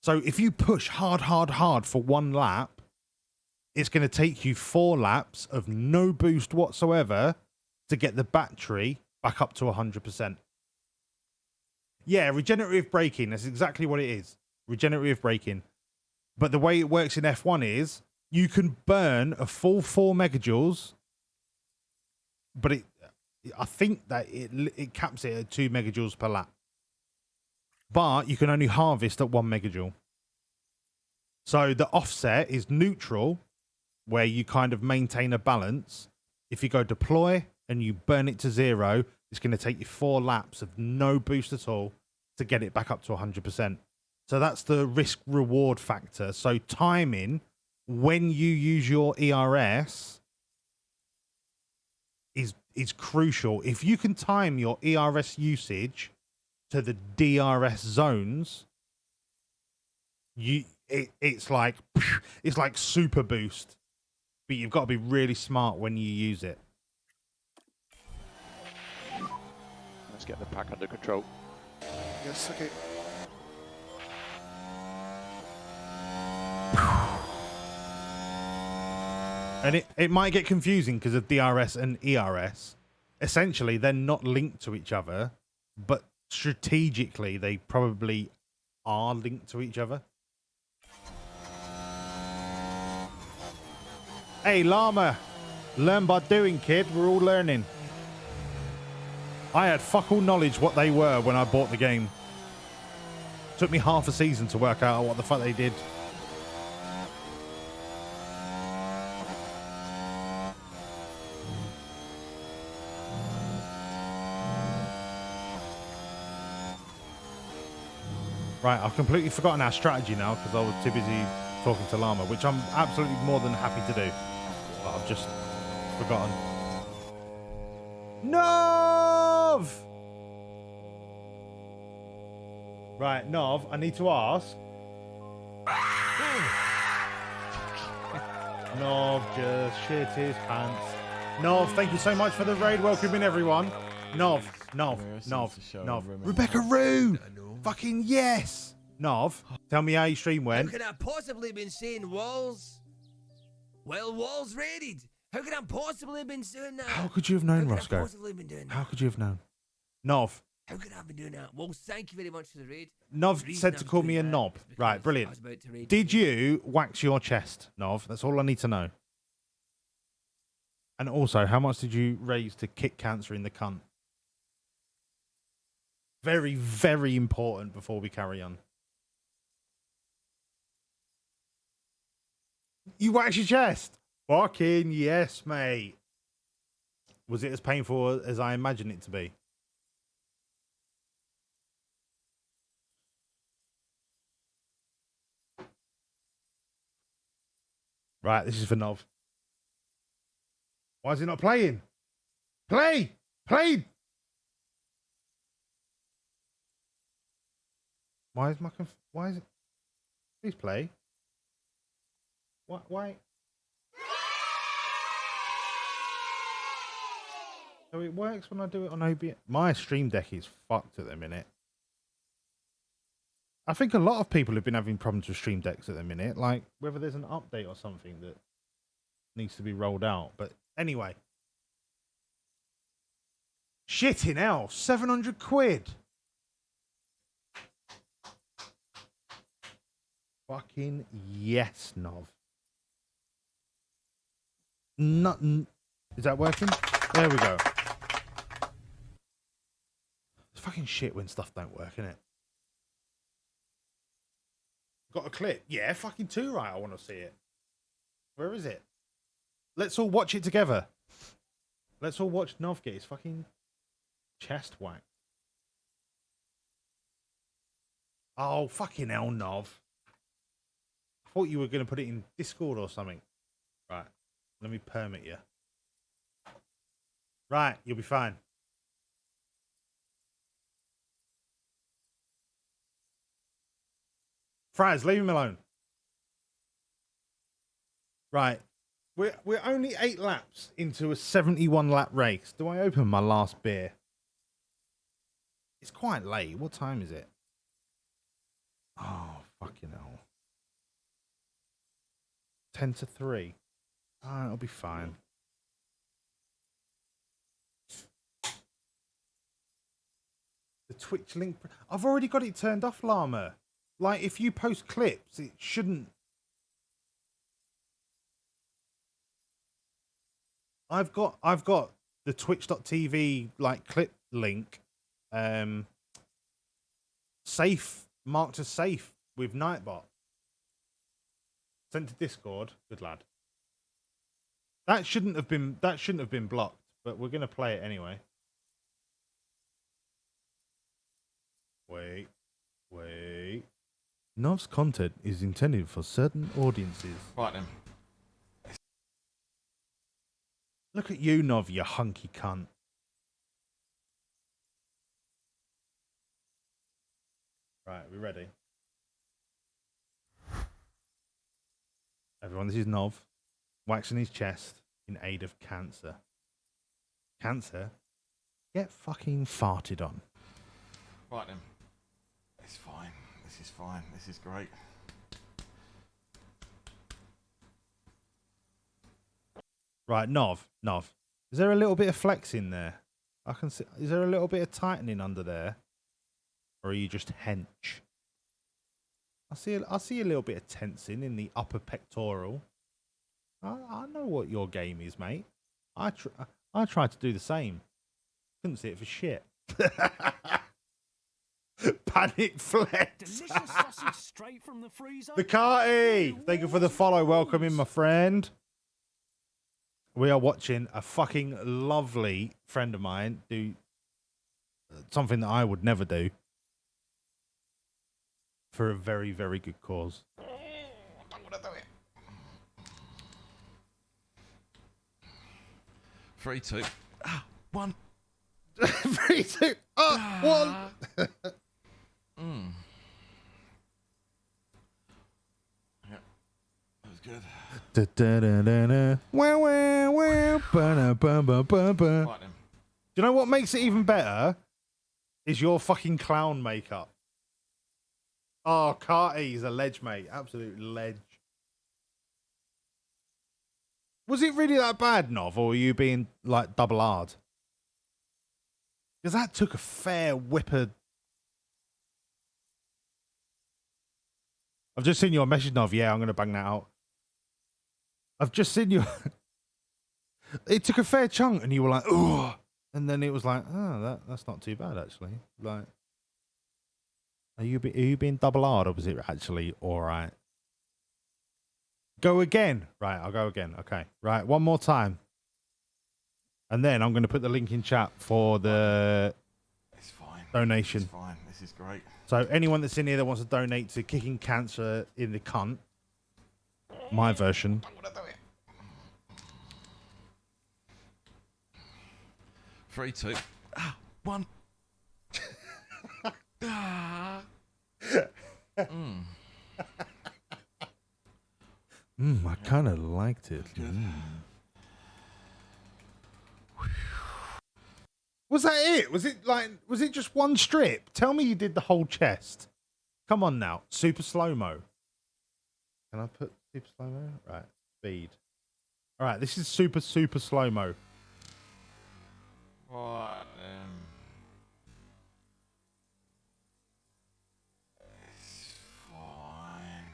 So if you push hard for 1 lap, it's going to take you 4 laps of no boost whatsoever to get the battery back up to 100%. Yeah, regenerative braking. That's exactly what it is. Regenerative braking. But the way it works in F1 is you can burn a full 4 megajoules, but I think that it caps it at 2 megajoules per lap. But you can only harvest at 1 megajoule. So the offset is neutral, where you kind of maintain a balance. If you go deploy and you burn it to 0, it's going to take you 4 laps of no boost at all to get it back up to 100%. So that's the risk reward factor. So timing when you use your ERS is crucial. If you can time your ERS usage to the DRS zones, it's like super boost. But you've got to be really smart when you use it. Let's get the pack under control. Yes, okay. And it might get confusing because of DRS and ERS. Essentially, they're not linked to each other, but strategically, they probably are linked to each other. Hey, Llama. Learn by doing, kid. We're all learning. I had fuck all knowledge what they were when I bought the game. Took me half a season to work out what the fuck they did. Right, I've completely forgotten our strategy now because I was too busy talking to Llama, which I'm absolutely more than happy to do. But I've just forgotten. No! Right, Nov, I need to ask. Nov just shit his pants. Nov, thank you so much for the raid. Welcoming everyone. Nov. Rebecca Roo! Fucking yes! Nov, tell me how your stream went. How could I possibly been saying walls? Well, walls raided. How could I possibly been saying that? How could you have known, How could I Roscoe? possibly been doing How that? could you have known? Nov. How could I have been doing that? Well, thank you very much for the raid. Nov The reason said I to was call doing me a that knob. is because Right, I brilliant. was about to raid Did you wax your chest, Nov? That's all I need to know. And also, how much did you raise to kick cancer in the cunt? Very, very important before we carry on. You waxed your chest? Fucking yes, mate. Was it as painful as I imagined it to be? Right, this is for Nov. Why is it not playing? Play! Play! Why is why is it? Please play. Why? So it works when I do it on OBS. My stream deck is fucked at the minute. I think a lot of people have been having problems with stream decks at the minute, like whether there's an update or something that needs to be rolled out. But anyway. Shitting hell, 700 quid. Fucking yes, Nov. Nothing. Is that working? There we go. It's fucking shit when stuff don't work, innit? Got a clip? Yeah, fucking too right. I want to see it. Where is it? Let's all watch it together. Let's all watch Nov get his fucking chest whack. Oh, fucking hell, Nov. I thought you were going to put it in Discord or something. Right. Let me permit you. Right, you'll be fine. Fraz, leave him alone. Right. We're only 8 laps into a 71 lap race. Do I open my last beer? It's quite late. What time is it? Oh, fucking hell. 10 to 3. Oh, it'll be fine. The Twitch link. I've already got it turned off, Llama. Like, if you post clips, it shouldn't. I've got the twitch.tv like clip link safe, marked as safe with Nightbot. Sent to Discord. Good lad. That shouldn't have been blocked, but we're gonna play it anyway. Wait. Nov's content is intended for certain audiences. Right then. Look at you, Nov, you hunky cunt. Right, we ready? Everyone, this is Nov, waxing his chest in aid of cancer. Cancer? Get fucking farted on. Right then. It's fine. This is fine. This is great. Right, Nov. Is there a little bit of flex in there? I can see. Is there a little bit of tightening under there? Or are you just hench? I see a little bit of tensing in the upper pectoral. I know what your game is, mate. I tried to do the same. Couldn't see it for shit. Panic flex. Delicious sausage straight from the freezer. The Carty, thank you for the follow. Welcome in, my friend. We are watching a fucking lovely friend of mine do something that I would never do for a very, very good cause. I don't want to do it. 3, 2, 1. 3, 2, 1. Da-da-da-da-da. Wah, wah, wah. Ba-da-ba-ba-ba-ba. Fight him. Do you know what makes it even better? Is your fucking clown makeup. Oh, Carty's a ledge, mate. Absolute ledge. Was it really that bad, Nov, or were you being like double hard? Because that took a fair whipper. I've just seen your message, Nov. Yeah, I'm going to bang that out. I've just seen you. It took a fair chunk, and you were like, "Ooh," and then it was like, "Oh, that's not too bad, actually." Like, are you being double hard, or was it actually all right? Go again. Right, I'll go again. Okay. Right, one more time. And then I'm going to put the link in chat for the It's fine. donation. It's fine. This is great. So anyone that's in here that wants to donate to Kicking Cancer in the Cunt, my version. I'm gonna do it. 3, 2, 1. I kind of liked it. Was that it? Was it just one strip? Tell me you did the whole chest. Come on now. Super slow-mo. Can I put super slow-mo? Right. Speed. All right. This is super slow-mo. Right. It's fine.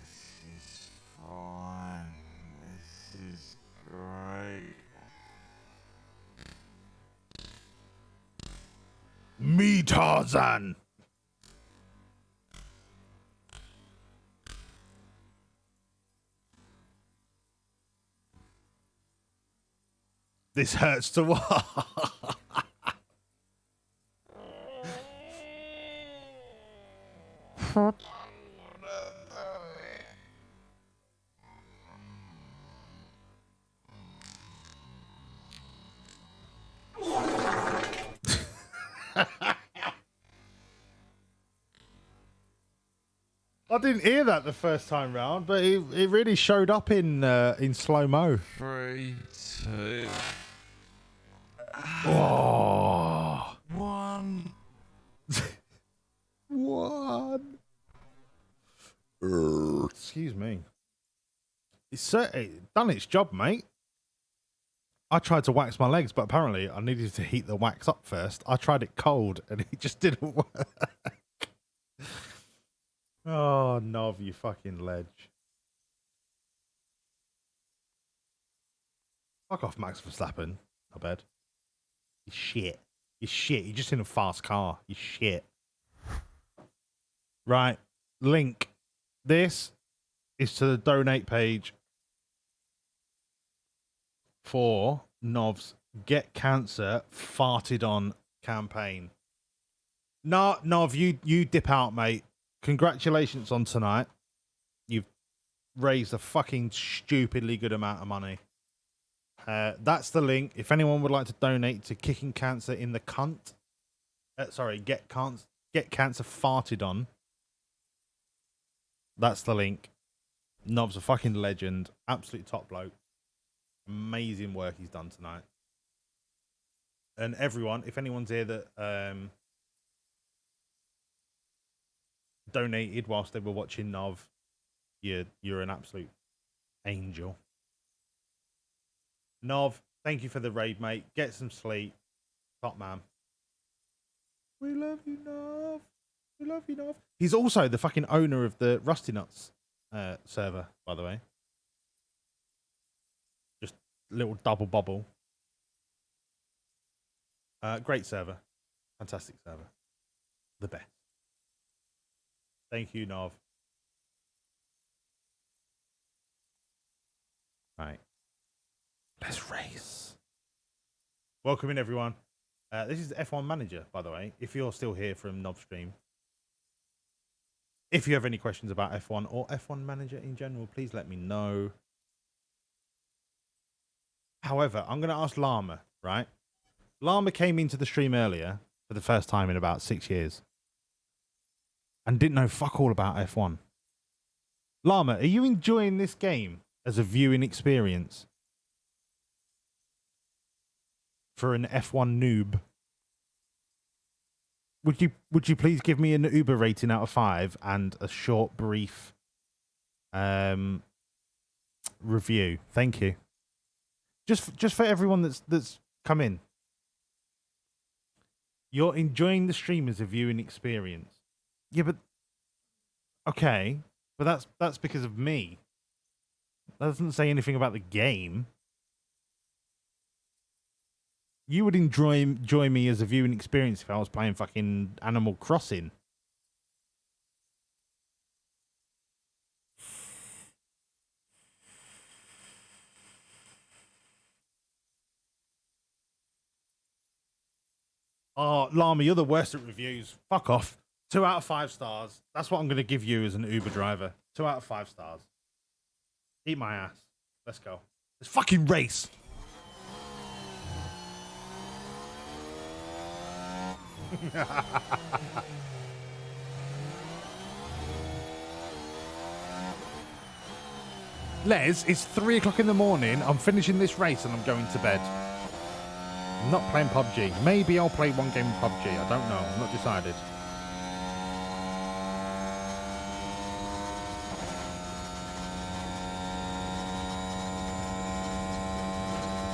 This is fine. This is great. Me Tarzan. This hurts to watch. I didn't hear that the first time round, but it really showed up in slow mo. 3, 2, Oh. 1. One. Excuse me. It's certainly done its job, mate. I tried to wax my legs, but apparently I needed to heat the wax up first. I tried it cold, and it just didn't work. Oh, Nov, you fucking ledge. Fuck off, Max Verstappen. I bet. You shit. You shit. You're just in a fast car. You shit. Right. Link. This is to the donate page for Nov's Get Cancer Farted On campaign. No, Nov, you dip out, mate. Congratulations on tonight. You've raised a fucking stupidly good amount of money. That's the link. If anyone would like to donate to Kicking Cancer in the Cunt, Get Cancer Farted On. That's the link. Nov's a fucking legend. Absolute top bloke. Amazing work he's done tonight. And everyone, if anyone's here that donated whilst they were watching Nov, you're an absolute angel. Nov, thank you for the raid, mate. Get some sleep. Top man. We love you, Nov. We love you, Nov. He's also the fucking owner of the Rusty Nuts server, by the way. Just little double bubble. Great server. Fantastic server. The best. Thank you, Nov. Right. Let's race. Welcome in, everyone. This is F1 Manager, by the way. If you're still here from Nov Stream. If you have any questions about F1 or F1 Manager in general, please let me know. However, I'm going to ask Llama, right? Llama came into the stream earlier for the first time in about 6 years and didn't know fuck all about F1. Llama, are you enjoying this game as a viewing experience? For an F1 noob. Would you please give me an Uber rating out of 5 and a short, brief review? Thank you. Just for everyone that's come in. You're enjoying the stream as a viewing experience. Yeah, but okay, but that's because of me. That doesn't say anything about the game. You would enjoy me as a viewing experience if I was playing fucking Animal Crossing. Oh, Llama, you're the worst at reviews. Fuck off. 2 out of 5 stars. That's what I'm going to give you as an Uber driver. 2 out of 5 stars. Eat my ass. Let's go. Let's fucking race. Les, it's 3 o'clock in the morning. I'm finishing this race and I'm going to bed. I'm not playing PUBG. Maybe I'll play one game of PUBG. I don't know. I'm not decided.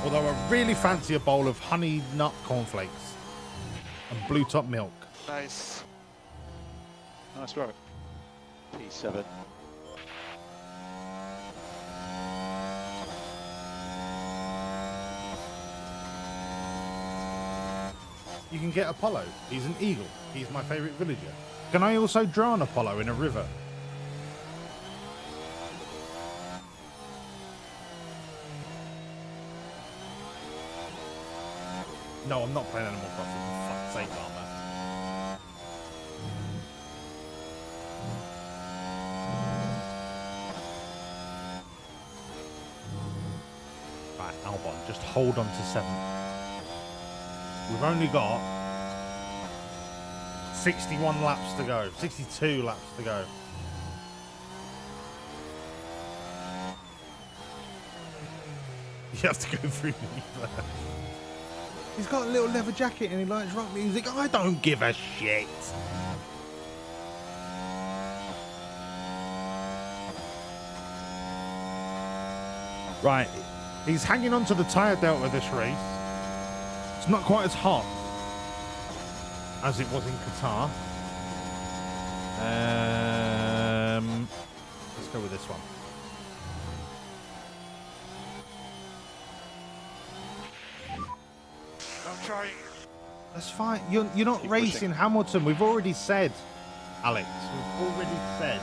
Although I really fancy a bowl of honey nut cornflakes and blue top milk. Nice. Nice work. P7. You can get Apollo. He's an eagle. He's my favourite villager. Can I also drown Apollo in a river? No, I'm not playing Animal Crossing. For fuck's sake, Llama. Right, Albon, just hold on to 7th. We've only got 61 laps to go. 62 laps to go. You have to go through me first. He's got a little leather jacket and he likes rock music. I don't give a shit. Right. He's hanging on to the tyre delta this race. It's not quite as hot as it was in Qatar. Let's go with this one. I'm trying. That's fine. You're not Keep racing pushing. Hamilton. We've already said, Alex. We've already said.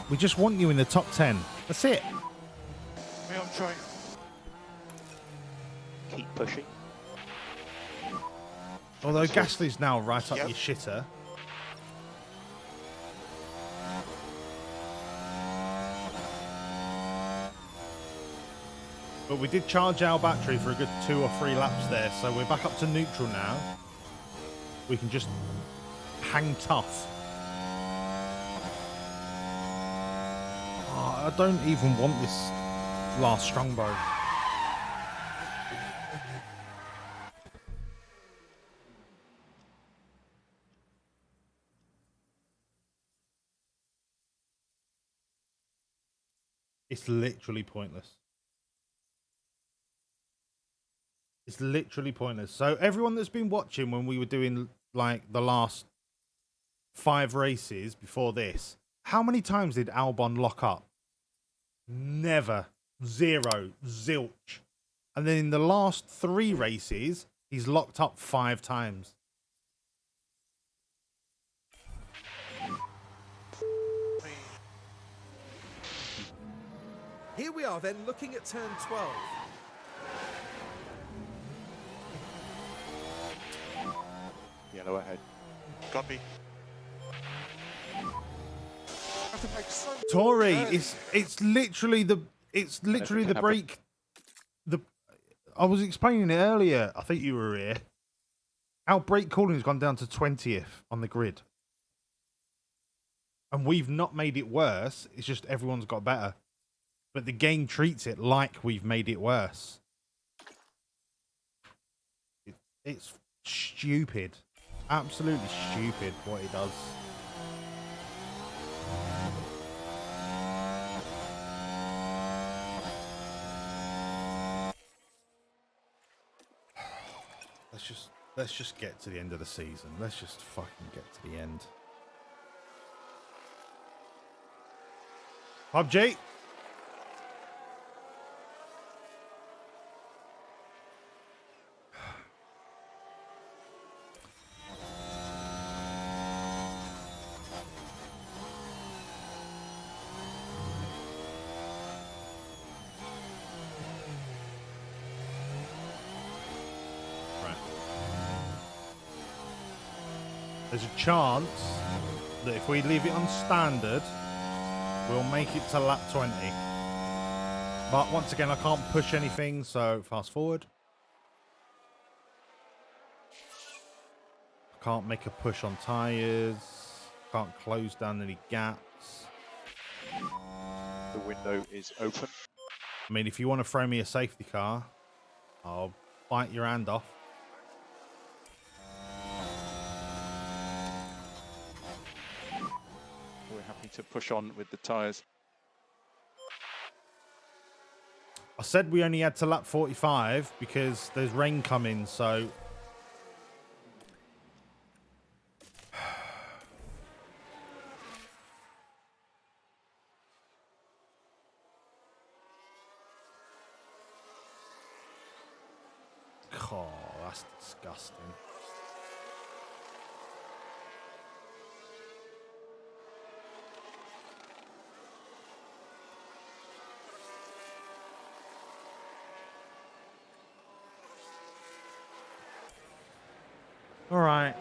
We just want you in the top 10. That's it. Me, I'm trying. Keep pushing. Although Gasly's now right up Yep. your shitter. But we did charge our battery for a good 2 or 3 laps there, so we're back up to neutral now. We can just hang tough. Oh, I don't even want this last strongbow. It's literally pointless. It's literally pointless. So everyone that's been watching when we were doing like the last 5 races before this, how many times did Albon lock up? Never. 0. Zilch. And then in the last 3 races, he's locked up 5 times. Here we are then looking at turn 12. Yellow ahead. Copy. Tory, it's literally the happen. break. I was explaining it earlier. I think you were here. Our brake cooling has gone down to 20th on the grid. And we've not made it worse. It's just everyone's got better. But the game treats it like we've made it worse. It's stupid. Absolutely stupid what it does. Let's just get to the end of the season. Let's just fucking get to the end. PUBG. There's a chance that if we leave it on standard, we'll make it to lap 20. But once again, I can't push anything, so fast forward. Can't make a push on tyres. Can't close down any gaps. The window is open. I mean, if you want to throw me a safety car, I'll bite your hand off. We're happy to push on with the tyres. I said we only had to lap 45 because there's rain coming, so... Oh, that's disgusting. All right.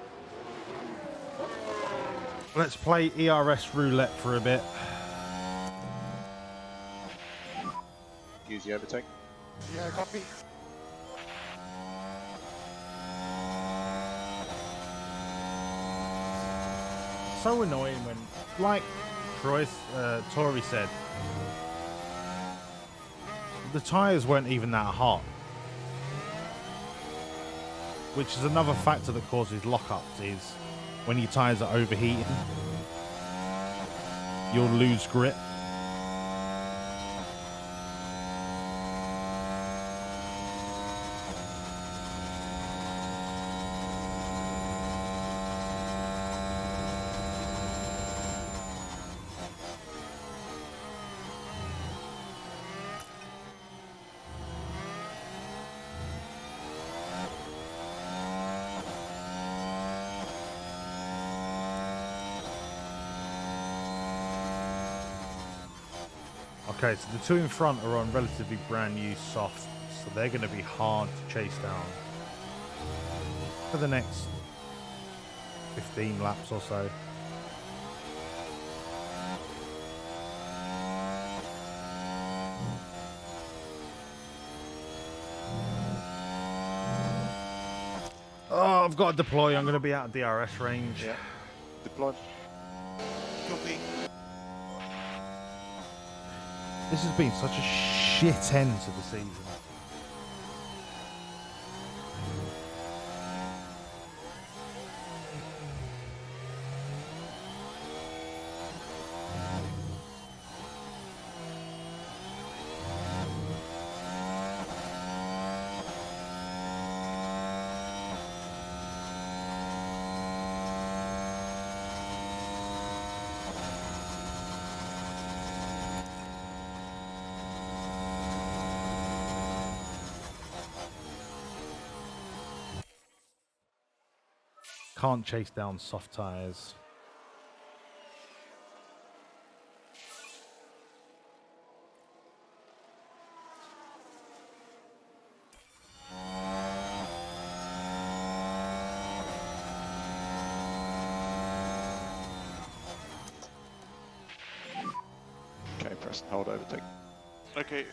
Let's play ERS roulette for a bit. Use the overtake. Yeah, copy. So annoying when, like Tori said, the tyres weren't even that hot. Which is another factor that causes lockups, is when your tyres are overheating, you'll lose grip. Okay, so the two in front are on relatively brand new softs, so they're going to be hard to chase down for the next 15 laps or so. Oh, I've got to deploy. I'm going to be out of DRS range. Yeah. Deploy. Copy. This has been such a shit end to the season. Can't chase down soft tires. Okay, press and hold overtake. Okay.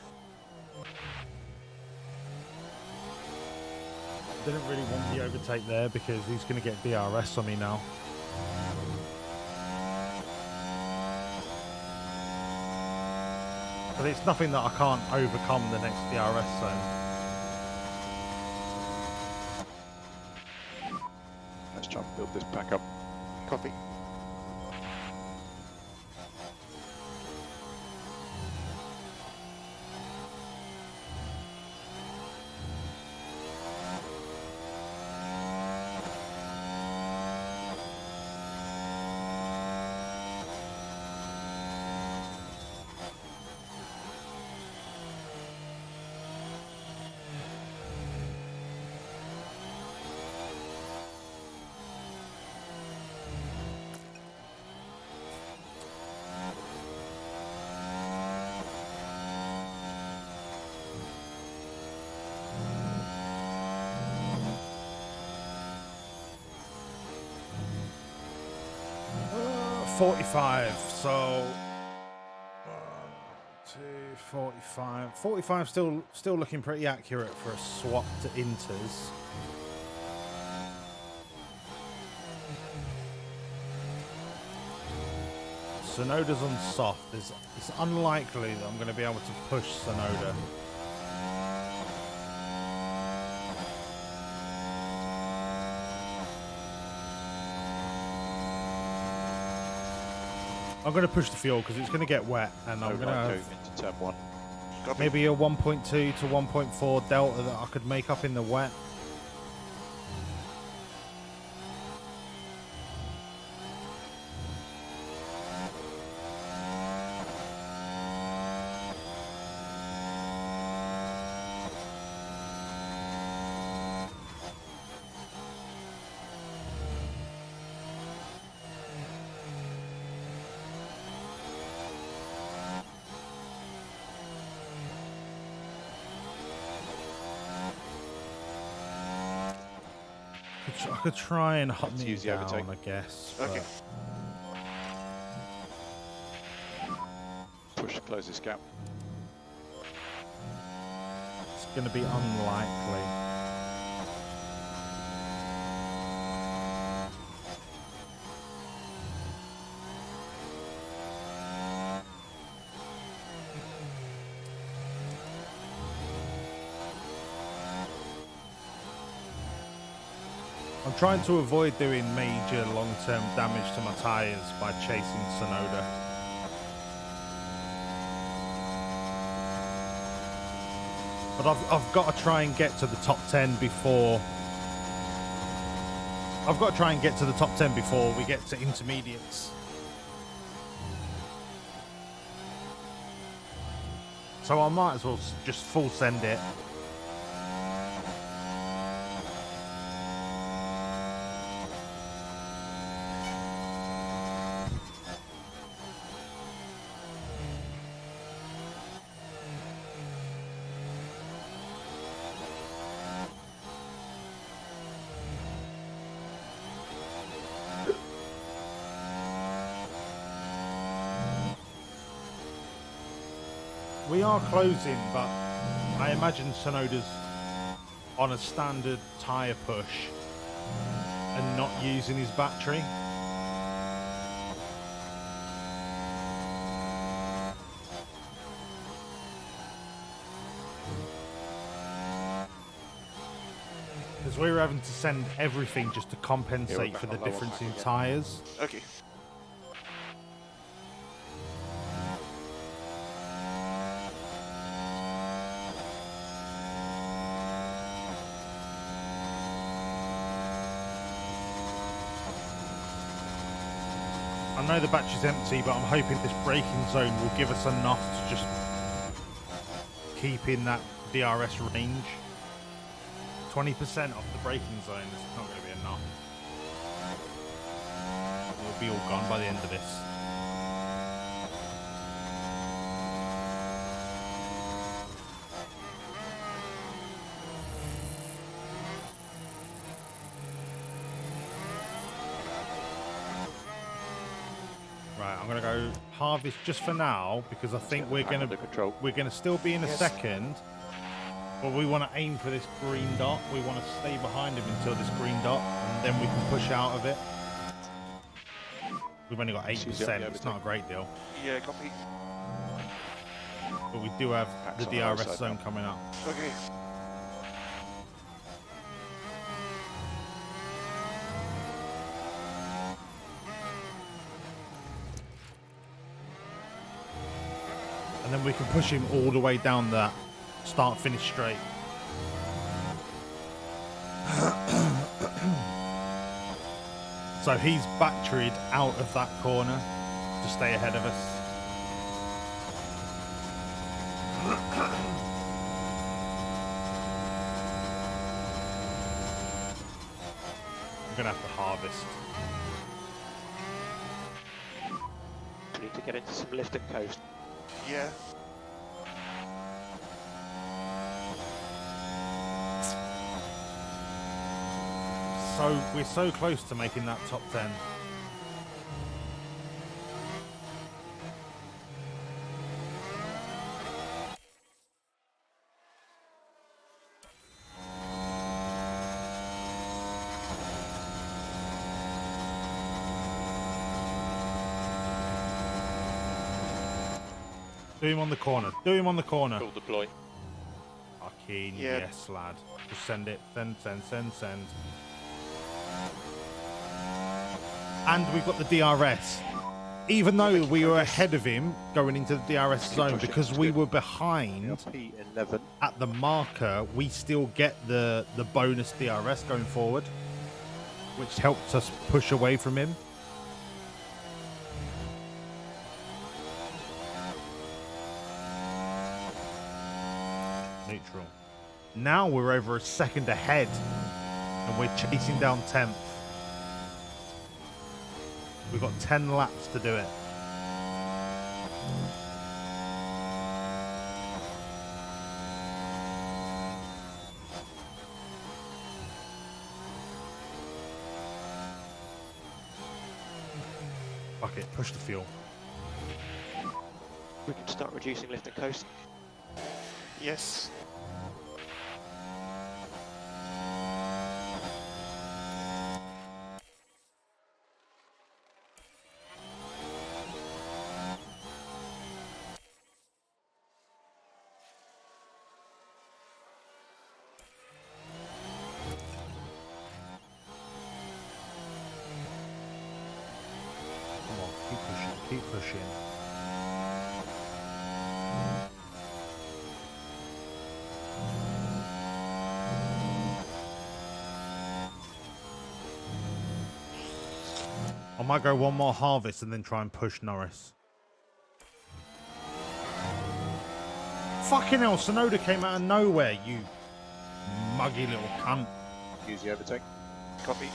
Didn't really want the overtake there because he's going to get DRS on me now. But it's nothing that I can't overcome the next DRS zone. Let's try and build this back up. Copy. Uh, 45, so 2, 45. 45 still looking pretty accurate for a swap to inters. Sonoda's on soft. It's unlikely that I'm going to be able to push Sonoda. I'm going to push the fuel because it's going to get wet, and I'm going to have into turn 1. Copy. maybe a 1.2 to 1.4 delta that I could make up in the wet. I could try and hot Let's me use the down, overtake. I guess. Okay. Push to close this gap. It's going to be unlikely. I'm trying to avoid doing major long-term damage to my tyres by chasing Sonoda. But I've got to try and get to the top 10 before... I've got to try and get to the top 10 before we get to intermediates. So I might as well just full send it. We are closing, but I imagine Sonoda's on a standard tyre push and not using his battery. Because we were having to send everything just to compensate for the back on low difference back in again. tyres. Okay. I know the battery's empty, but I'm hoping this braking zone will give us enough to just keep in that DRS range. 20% off the braking zone is not going to be enough. It'll be all gone by the end of this. Right, I'm gonna go harvest just for now because I think we're gonna still be in a second, but we want to aim for this green dot. We want to stay behind him until this green dot, and then we can push out of it. We've only got 8%. It's not a great deal. Yeah, copy. But we do have Packs the on the right DRS side zone now. coming up. Okay. And then we can push him all the way down that start-finish straight. So he's batteried out of that corner to stay ahead of us. I'm gonna have to harvest. We need to get into some lift and coast. Yeah. So we're so close to making that top 10. Do him on the corner. Do him on the corner. Full deploy. Fucking Yeah. yes, lad. Just send it. Send, send, send, send. And we've got the DRS. Even though we were ahead of him going into the DRS zone, pushing, because it's we good. were behind P11. at the marker, we still get the bonus DRS going forward, which helps us push away from him. Neutral. Now we're over a second ahead, and we're chasing down 10th. We've got 10 laps to do it. Fuck it, push the fuel. We can start reducing lift and coast. Yes. Come on, keep pushing, keep pushing. I might go one more harvest and then try and push Norris. Fucking hell, Sonoda came out of nowhere, you muggy little cunt. Use the overtake. Copy.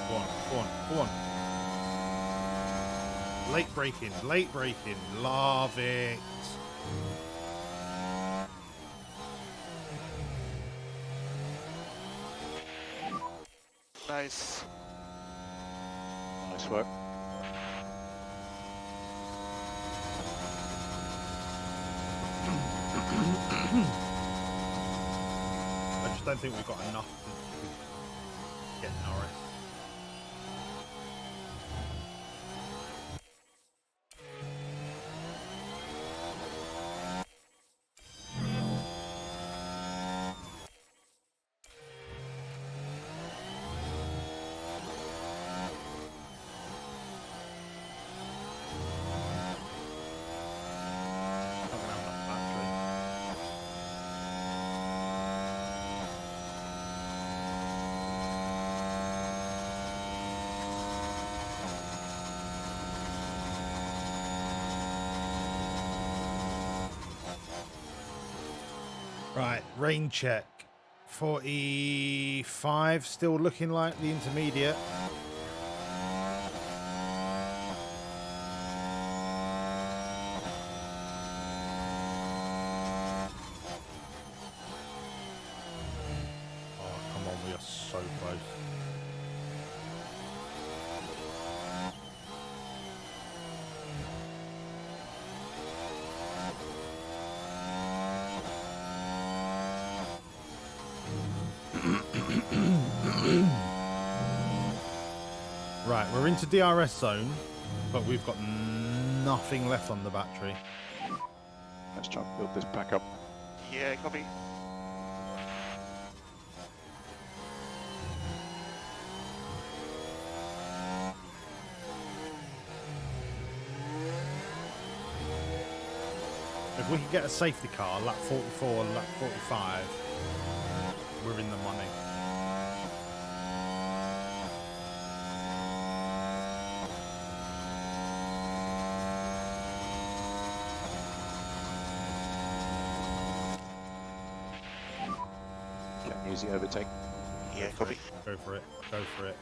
Go on, go on, go on. Late braking, love it. Nice. Nice work. I just don't think we've got enough to get Norris. Not gonna have enough battery. Right, rain check. 45, still looking like the intermediate. into DRS zone, but we've got nothing left on the battery. Let's try and build this back up. Yeah, copy. If we could get a safety car, lap 44, lap 45, we're in the money. Can use the overtake. Yeah, copy. Go for it. Go for it.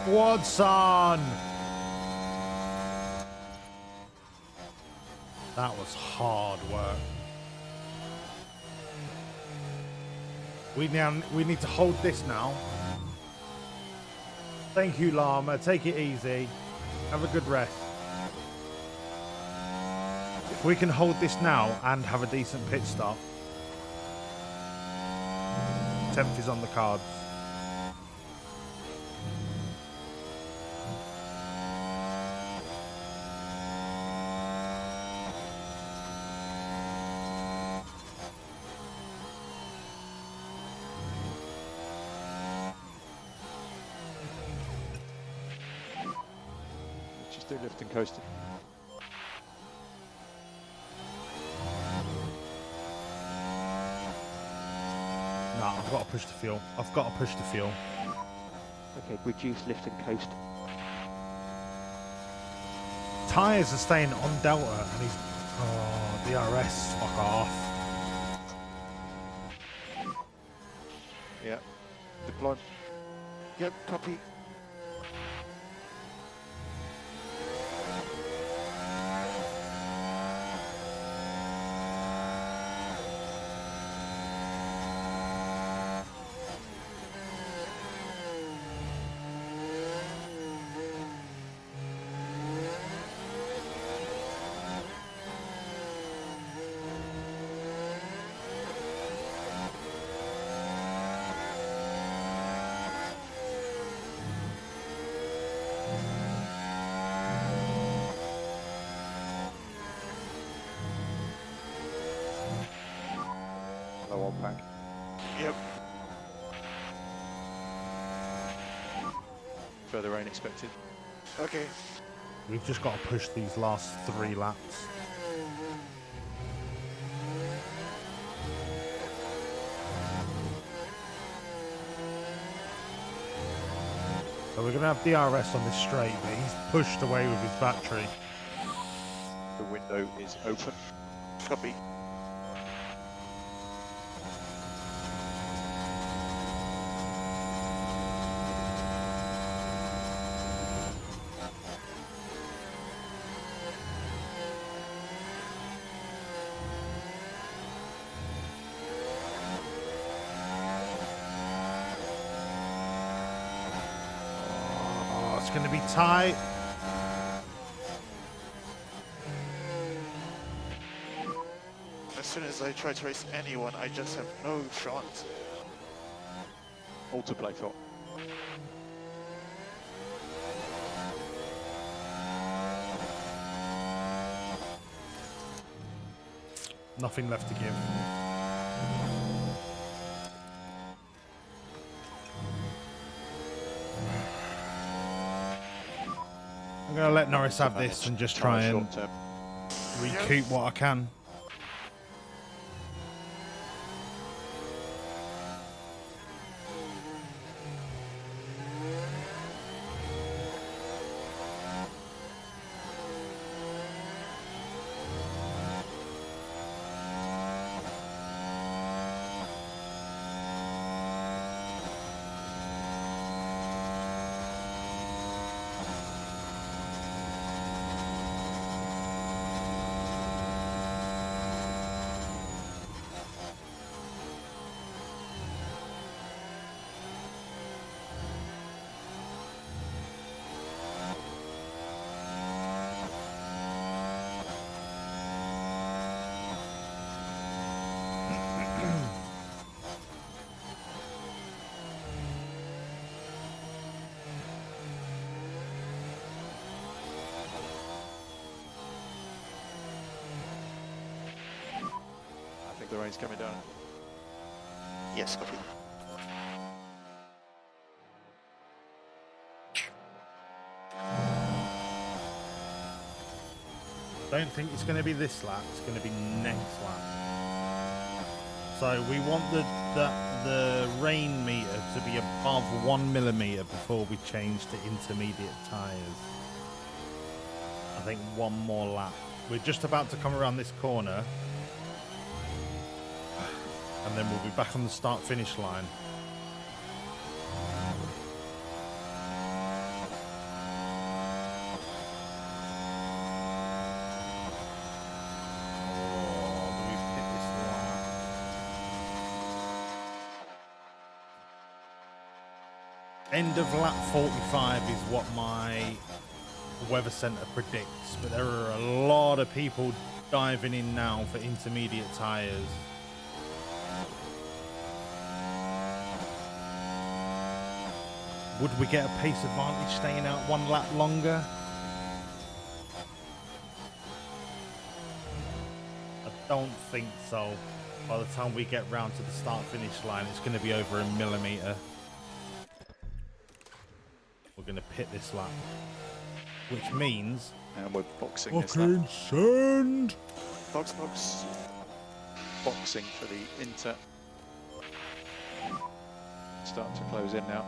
Watson! That was hard work. We need to hold this now. Thank you, Llama. Take it easy. Have a good rest. If we can hold this now and have a decent pit stop, 10th is on the cards. Just do lift and coasting. No, I've got to push the fuel. I've got to push the fuel. Okay, reduce lift and coast. Tyres are staying on Delta and he's... Oh, DRS. Fuck off. Yeah. Deploy. Yep, copy. Low on pack. Yep. Further rain expected. Okay. We've just got to push these last 3 laps. So we're going to have DRS on this straight, but he's pushed away with his battery. The window is open. Copy. Oh, it's going to be tight. As soon as I try to race anyone, I just have no front. Autoplay thought. Nothing left to give. I'm going to let Norris have this and just try and Short term. recoup what I can. if the rain's coming down. Yes, copy. Don't think it's going to be this lap. It's going to be next lap. So we want the rain meter to be above 1 millimeter before we change to intermediate tires. I think one more lap. We're just about to come around this corner, and then we'll be back on the start-finish line. End of lap 45 is what my weather center predicts, but there are a lot of people diving in now for intermediate tires. Would we get a pace advantage staying out one lap longer? I don't think so. By the time we get round to the start finish line, it's going to be over 1 millimeter. We're going to pit this lap, which means... And we're boxing this fucking lap. send! Box, box. Boxing for the Inter. Starting to close in now.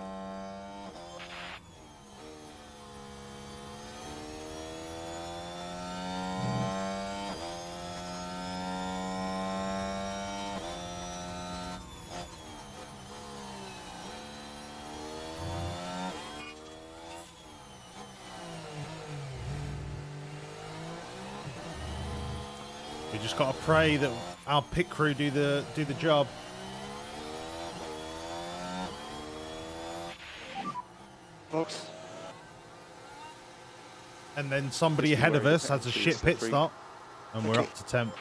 We just got to pray that our pit crew do the job. Box. And then somebody ahead of us has a shit pit stop, and we're up to 10th.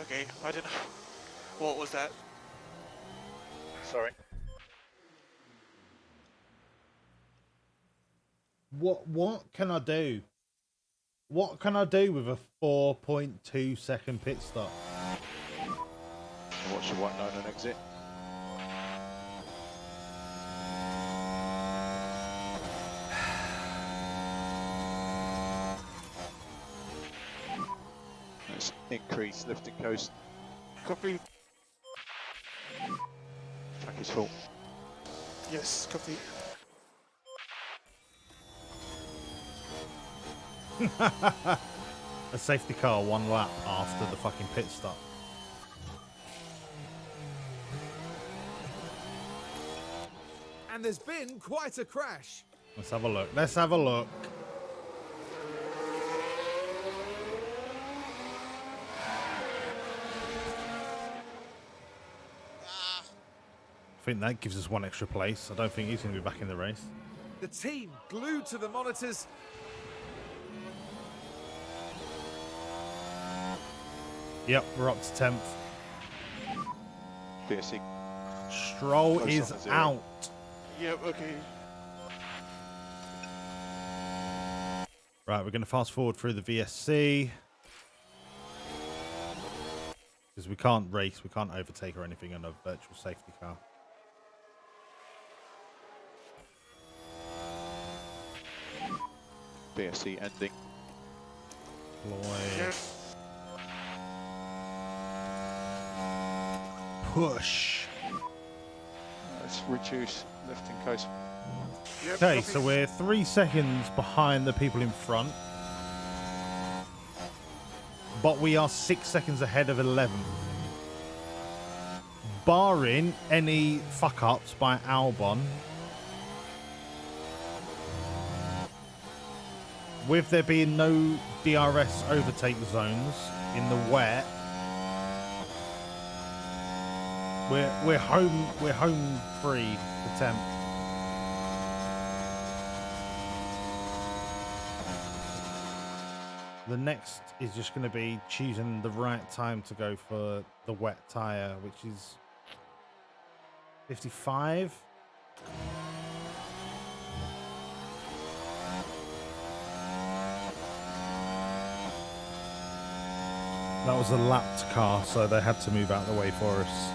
Okay, I didn't. What was that? Sorry. What can I do? What can I do with a 4.2 second pit stop? Watch the white line and exit. Let's increase lift and coast. Copy. Track is full. Yes, copy. A safety car 1 lap after the fucking pit stop. And there's been quite a crash. Let's have a look. Let's have a look. I think that gives us 1 extra place. I don't think he's going to be back in the race. The team glued to the monitors. Yep, we're up to 10th. BSC. Stroll Close is on the 0. out. Yep, okay. Right, we're going to fast forward through the VSC. Because we can't race, we can't overtake or anything on a virtual safety car. BSC ending. Lloyd. Yes. Push. Let's reduce lift and coast. Yep, Okay, copy. so we're 3 seconds behind the people in front. But we are 6 seconds ahead of 11th. Barring any fuck-ups by Albon. With there being no DRS overtake zones in the wet, we're home free for 10th. The next is just going to be choosing the right time to go for the wet tyre, which is 55. That was a lapped car, so they had to move out of the way for us.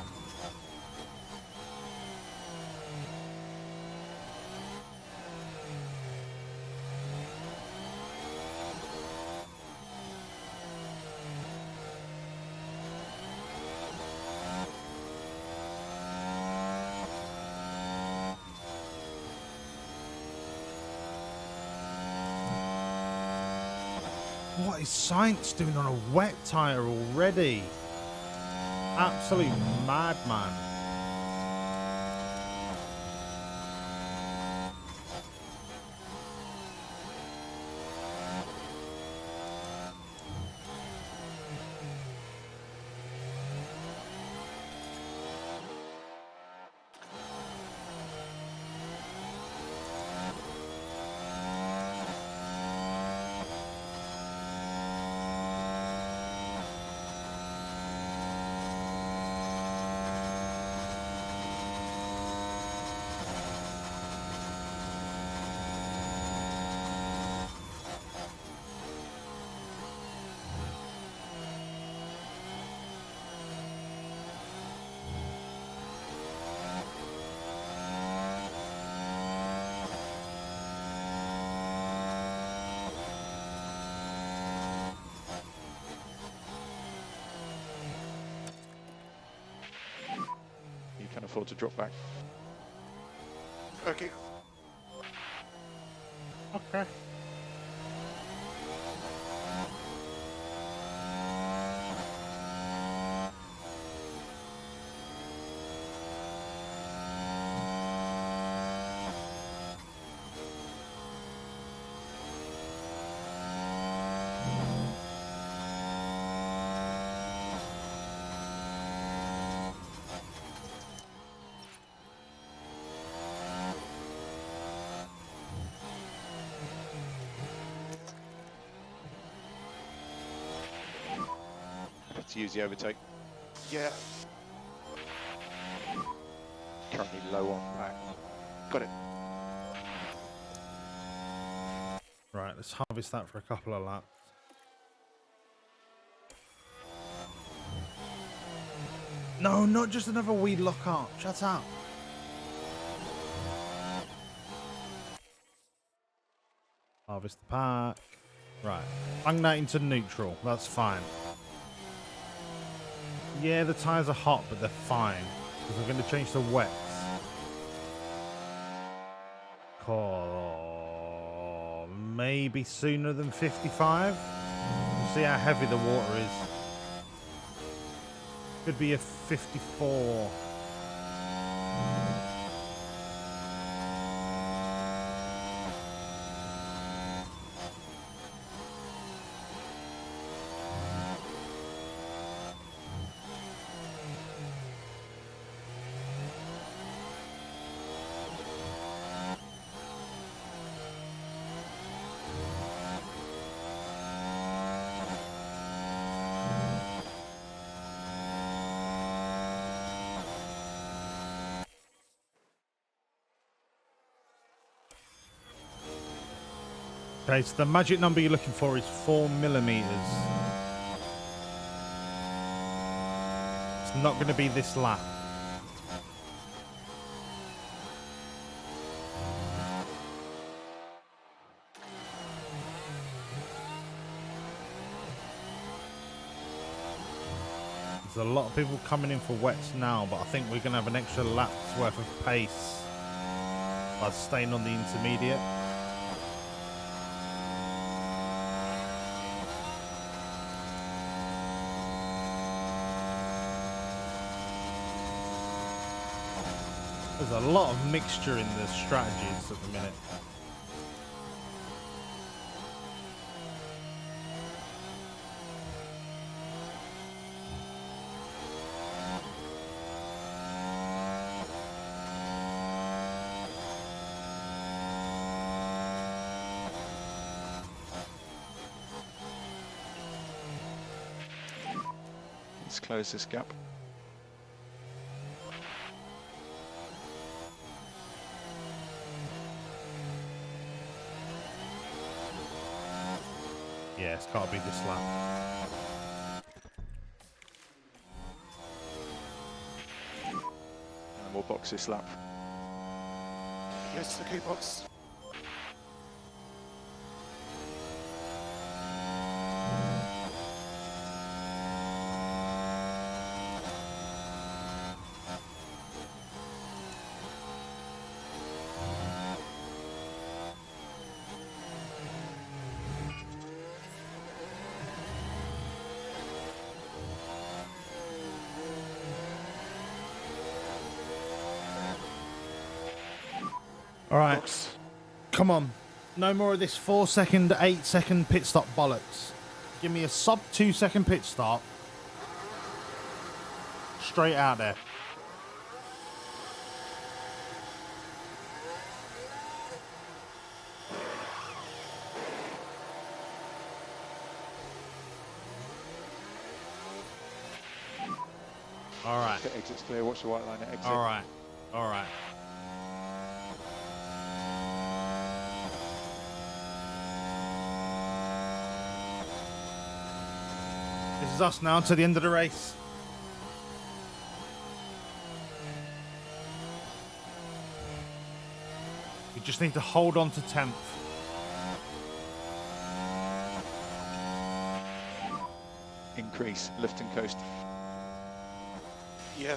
What is science doing on a wet tire already? Absolute madman. You can afford to drop back. Okay. Okay. To use the overtake. Yeah. Currently low on pack. Got it. Right, let's harvest that for a couple of laps. No, not just another weed lockout. Shut up. Harvest the pack. Right. Bang that into neutral. That's fine. Yeah, the tyres are hot, but they're fine. Because we're going to change to wets. Oh, maybe sooner than 55. We'll see how heavy the water is. Could be a 54. Okay, so the magic number you're looking for is 4 millimeters. It's not going to be this lap. There's a lot of people coming in for wets now, but I think we're going to have an extra lap's worth of pace by staying on the intermediate. There's a lot of mixture in the strategies at the minute. Let's close this gap. Yeah, it's got to be this lap. And we'll box this lap. Yes, the key box. All right, come on. No more of this 4 second, 8 second pit stop bollocks. Give me a sub 2 second pit stop. Straight out there. All right. The exit's clear. Watch the white line at exit. All right. All right. This is us now to the end of the race. We just need to hold on to 10th. Increase, lift and coast. Yeah.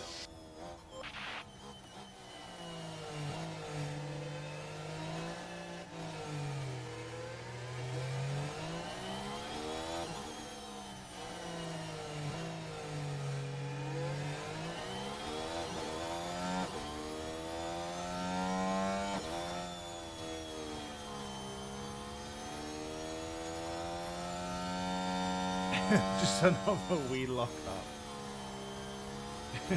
Just another wee lock up. Do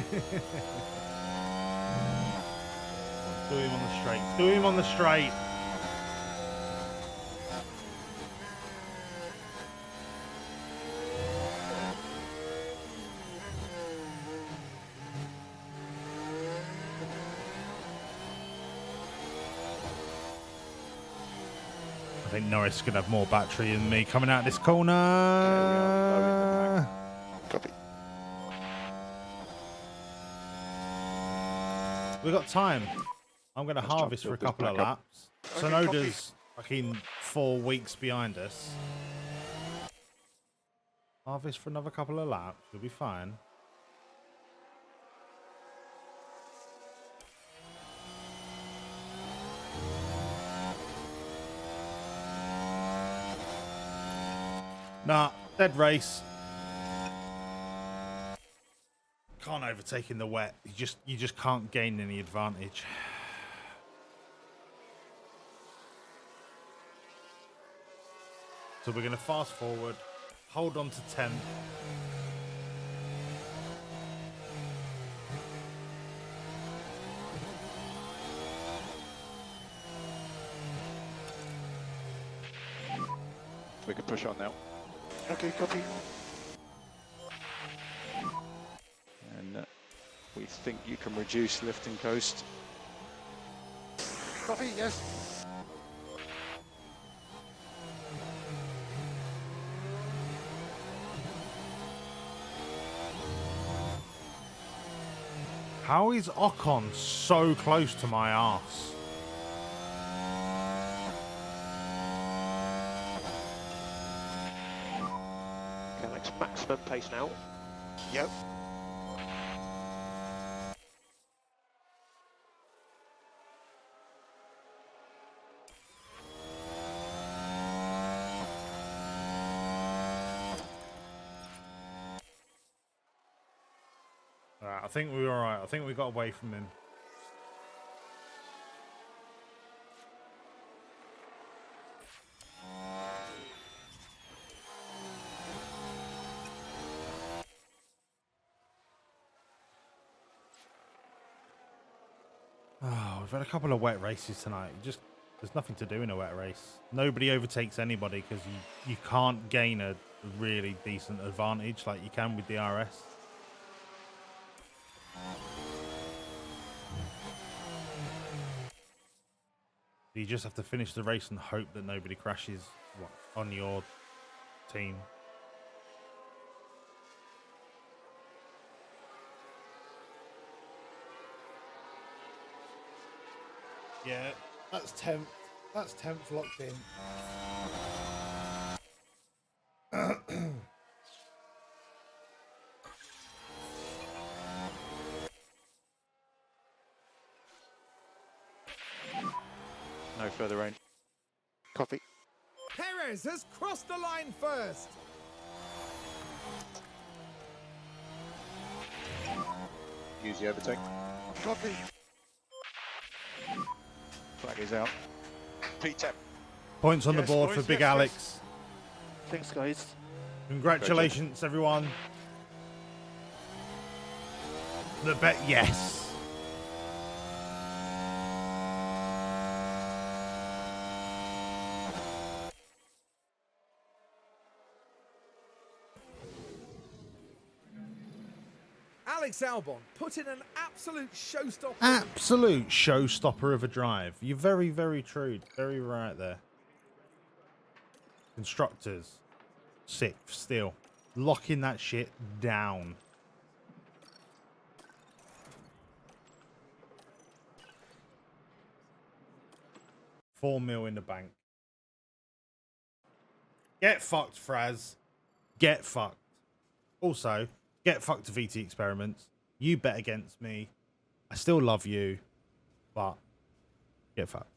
him on the straight. Do him on the straight. I think Norris is going to have more battery than me coming out this corner. Copy. We've got time. I'm going to Let's try harvest to for a build this couple of back up. laps. Okay, Sonoda's fucking 4 weeks behind us. Harvest for another couple of laps. We'll be fine. Nah, dead race. Can't overtake in the wet. You just can't gain any advantage. So we're going to fast forward, hold on to 10. We can push on now. Okay, copy. And we think you can reduce lift and coast. Copy, yes. How is Ocon so close to my arse? Okay, Alex, maximum pace now. Yep. Alright, I think we were alright. I think we got away from him. Oh, we've had a couple of wet races tonight. There's nothing to do in a wet race. Nobody overtakes anybody because you can't gain a really decent advantage like you can with the RS. You just have to finish the race and hope that nobody crashes on your team. Yeah, that's 10th. That's 10th locked in. No further range. Copy. Perez has crossed the line first. Use the overtake. Copy. Flag is out. P10. Points on the Yes, board boys, for Big yes, Alex. yes. Thanks, guys. Congratulations, everyone. The bet, yes. Alex Albon put in an absolute showstopper. Absolute showstopper of a drive. You're very, very true. Very right there. Constructors. 6th still. Locking that shit down. $4 million in the bank. Get fucked, Fraz. Get fucked. Also, get fucked to VT Experiments. You bet against me. I still love you, but get fucked.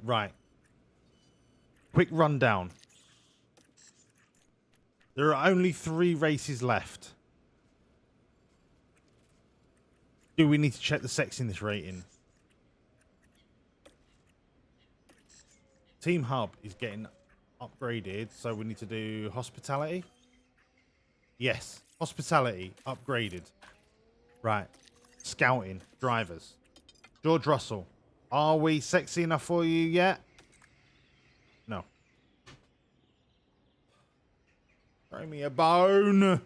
Right. Quick rundown. There are only 3 races left. Do we need to check the sexiness rating? Team Hub is getting upgraded, so we need to do hospitality. Yes, hospitality upgraded. Right. Scouting, drivers. George Russell, are we sexy enough for you yet? No. Throw me a bone.